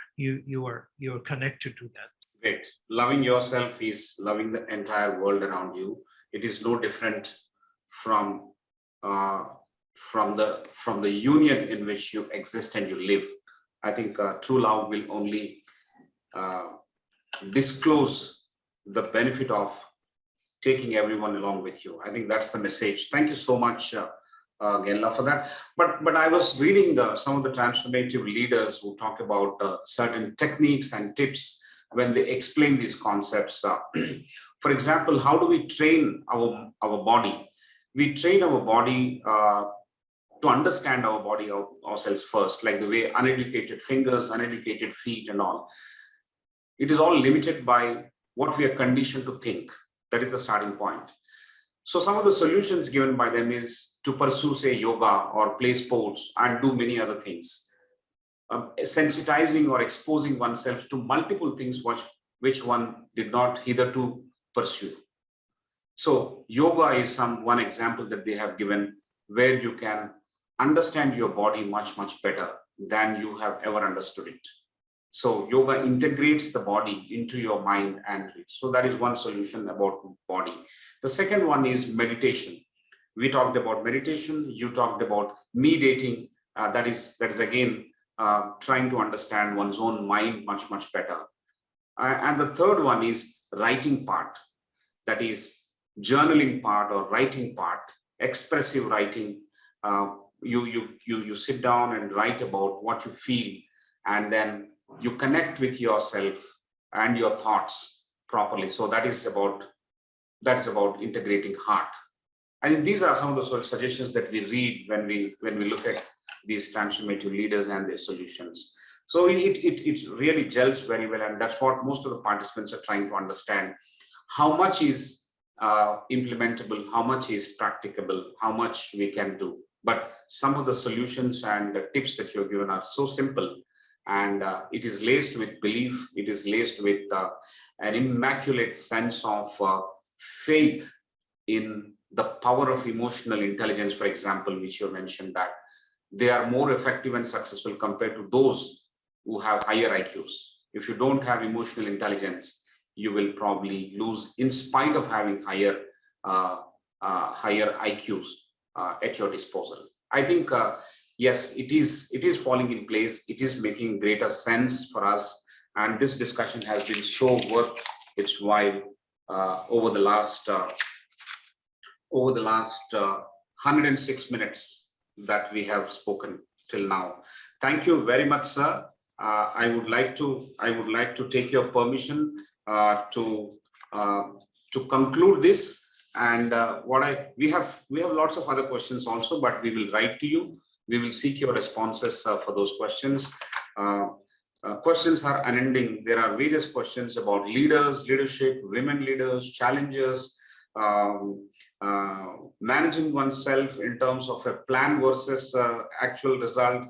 connected to that. Great. Loving yourself is loving the entire world around you. It is no different from the union in which you exist and you live. I think true love will only disclose the benefit of taking everyone along with you. I think that's the message. Thank you so much, Genla, for that. But I was reading some of the transformative leaders who talk about certain techniques and tips when they explain these concepts. For example, how do we train our body? We train our body to understand our body ourselves first, like the way uneducated fingers, uneducated feet and all. It is all limited by what we are conditioned to think. That is the starting point. So some of the solutions given by them is to pursue, say, yoga or play sports and do many other things. Sensitizing or exposing oneself to multiple things which one did not hitherto pursue. So yoga is one example that they have given where you can understand your body much, much better than you have ever understood it. So yoga integrates the body into your mind, and so that is one solution about body. The second one is meditation. We talked about meditation. You talked about mediating. That is again trying to understand one's own mind much, much better. And the third one is writing part. That is journaling part or writing part, expressive writing. You sit down and write about what you feel, and then you connect with yourself and your thoughts properly. So that is about integrating heart. I think these are some of the sort of suggestions that we read when we look at these transformative leaders and their solutions. So it really gels very well, and that's what most of the participants are trying to understand. How much is implementable, how much is practicable, how much we can do. But some of the solutions and the tips that you've given are so simple, and it is laced with belief, it is laced with an immaculate sense of faith in the power of emotional intelligence, for example, which you mentioned, that they are more effective and successful compared to those who have higher IQs. If you don't have emotional intelligence, you will probably lose in spite of having higher IQs at your disposal. I think, yes, it is falling in place. It is making greater sense for us. And this discussion has been so worth its while over the last 106 minutes that we have spoken till now. Thank you very much, sir. I would like to take your permission to conclude this, and we have lots of other questions also, but we will write to you. We will seek your responses for those questions. Questions are unending. There are various questions about leaders, leadership, women leaders, challenges, managing oneself in terms of a plan versus actual result.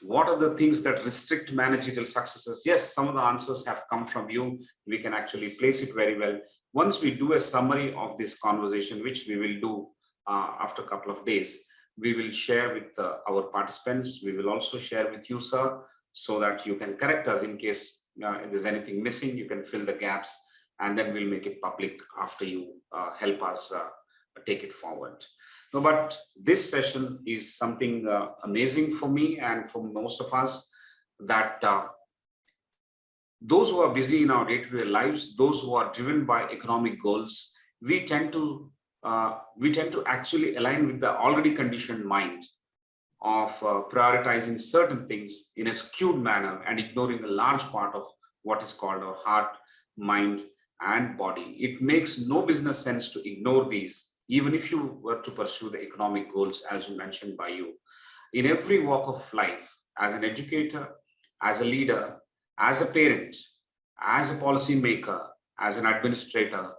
What are the things that restrict managerial successes? Yes, some of the answers have come from you. We can actually place it very well. Once we do a summary of this conversation, which we will do after a couple of days, we will share with our participants. We will also share with you, sir, so that you can correct us in case if there's anything missing. You can fill the gaps, and then we'll make it public after you help us take it forward. No, but this session is something amazing for me and for most of us, that those who are busy in our day-to-day lives, those who are driven by economic goals, we tend to actually align with the already conditioned mind of prioritizing certain things in a skewed manner and ignoring a large part of what is called our heart, mind, and body. It makes no business sense to ignore these, even if you were to pursue the economic goals, as you mentioned by you. In every walk of life, as an educator, as a leader, as a parent, as a policy maker, as an administrator,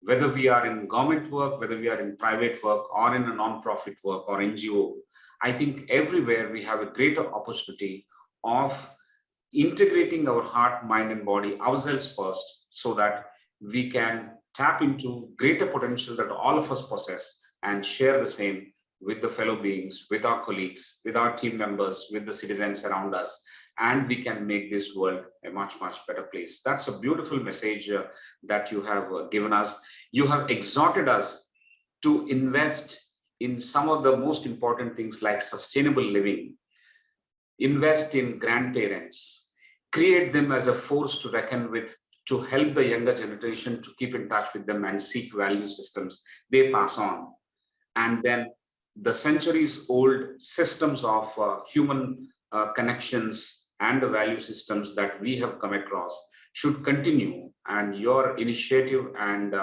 whether we are in government work, whether we are in private work or in a non-profit work or NGO, I think everywhere we have a greater opportunity of integrating our heart, mind, and body ourselves first, so that we can tap into greater potential that all of us possess and share the same with the fellow beings, with our colleagues, with our team members, with the citizens around us, and we can make this world a much, much better place. That's a beautiful message that you have given us. You have exhorted us to invest in some of the most important things like sustainable living, invest in grandparents, create them as a force to reckon with, to help the younger generation to keep in touch with them and seek value systems they pass on. And then the centuries old systems of human connections and the value systems that we have come across should continue. And your initiative and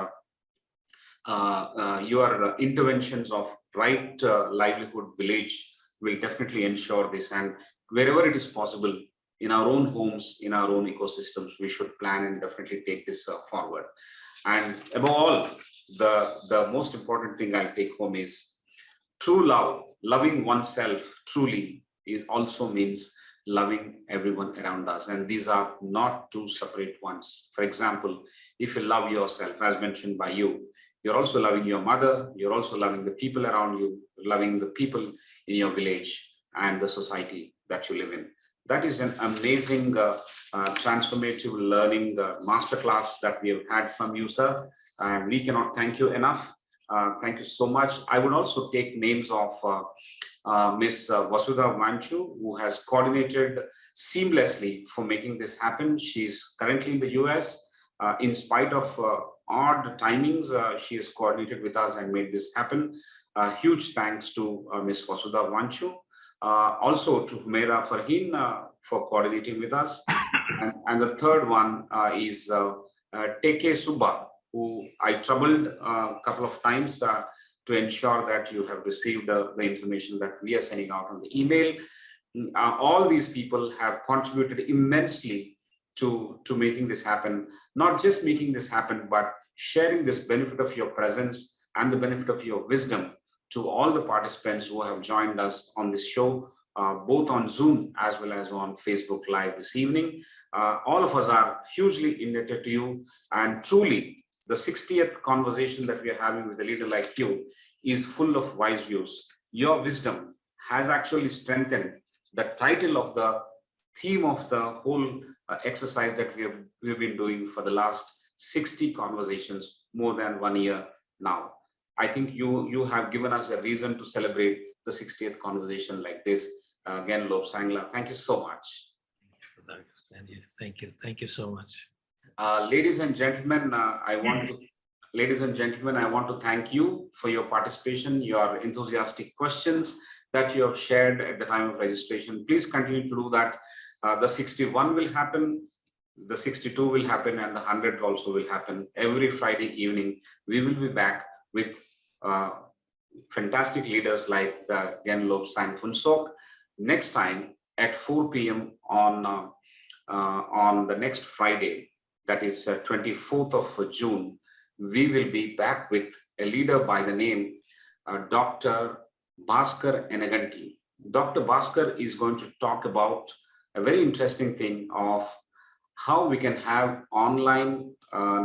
your interventions of Right Livelihood Village will definitely ensure this. And wherever it is possible, in our own homes, in our own ecosystems, we should plan and definitely take this forward. And above all, the most important thing I'll take home is true love. Loving oneself truly also means loving everyone around us. And these are not two separate ones. For example, if you love yourself, as mentioned by you, you're also loving your mother, you're also loving the people around you, loving the people in your village and the society that you live in. That is an amazing transformative learning masterclass that we have had from you, sir. And we cannot thank you enough. Thank you so much. I would also take names of Ms. Vasudha Vanchu, who has coordinated seamlessly for making this happen. She's currently in the US. In spite of odd timings, she has coordinated with us and made this happen. Huge thanks to Ms. Vasudha Vanchu. Also to Humaira Farheen for coordinating with us. And the third one is Teke Subba, who I troubled a couple of times to ensure that you have received the information that we are sending out on the email. All these people have contributed immensely to making this happen. Not just making this happen, but sharing this benefit of your presence and the benefit of your wisdom to all the participants who have joined us on this show, both on Zoom as well as on Facebook Live this evening. All of us are hugely indebted to you, and truly the 60th conversation that we are having with a leader like you is full of wise views. Your wisdom has actually strengthened the title of the theme of the whole exercise that we've been doing for the last 60 conversations, more than 1 year now. I think you have given us a reason to celebrate the 60th conversation like this. Again, Lebsang, thank you so much. Thank you so much. Ladies and gentlemen, I want to thank you for your participation, your enthusiastic questions that you have shared at the time of registration. Please continue to do that. The 61 will happen, the 62 will happen, and the 100 also will happen. Every Friday evening, we will be back with fantastic leaders like again Lebsang Phuntsok. Next time at 4 p.m. on the next Friday, that is 24th of June, we will be back with a leader by the name Dr. Bhaskar Enaganti. Dr. Bhaskar is going to talk about a very interesting thing of how we can have online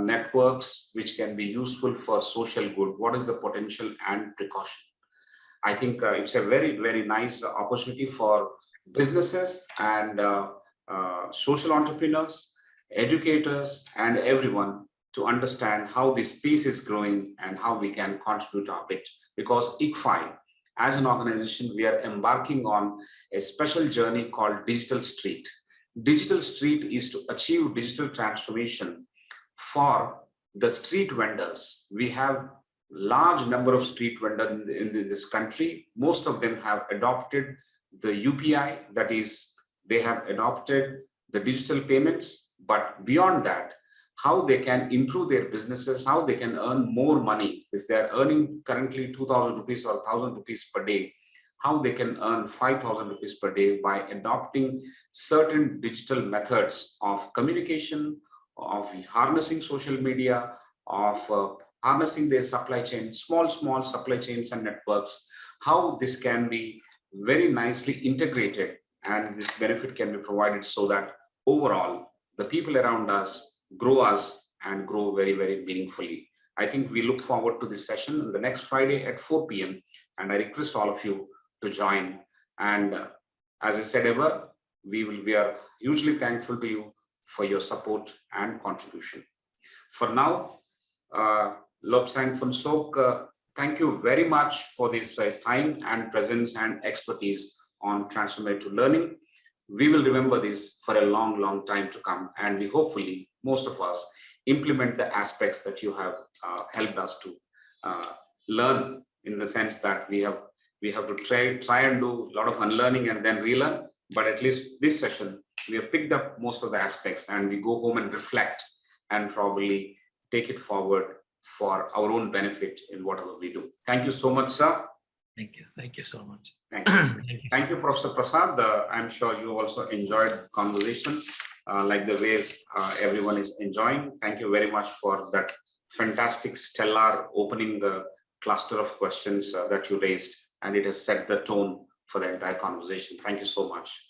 networks which can be useful for social good. What is the potential and precaution? I think it's a very, very nice opportunity for businesses and social entrepreneurs, educators, and everyone to understand how this space is growing and how we can contribute our bit. Because ICFAI, as an organization, we are embarking on a special journey called Digital Street. Digital Street is to achieve digital transformation for the street vendors. We have large number of street vendors in this country. Most of them have adopted the UPI, that is, they have adopted the digital payments, but beyond that, how they can improve their businesses, how they can earn more money. If they are earning currently 2,000 rupees or 1,000 rupees per day, how they can earn 5,000 rupees per day by adopting certain digital methods of communication, of harnessing social media, of harnessing their supply chain, small supply chains and networks, how this can be very nicely integrated and this benefit can be provided so that overall the people around us and grow very, very meaningfully. I think we look forward to this session on the next Friday at 4 p.m. and I request all of you to join. And as I said ever, we are hugely thankful to you for your support and contribution. For now, Lebsang Phuntsok, thank you very much for this time and presence and expertise on transformative learning. We will remember this for a long, long time to come, and we hopefully, most of us, implement the aspects that you have helped us to learn, in the sense that we have to try and do a lot of unlearning and then relearn. But at least this session, we have picked up most of the aspects, and we go home and reflect and probably take it forward for our own benefit in whatever we do. Thank you so much, sir. Thank you so much. Thank you. Thank you, Professor Prasad. I'm sure you also enjoyed the conversation like the way everyone is enjoying. Thank you very much for that fantastic, stellar opening cluster of questions that you raised, and it has set the tone for the entire conversation. Thank you so much.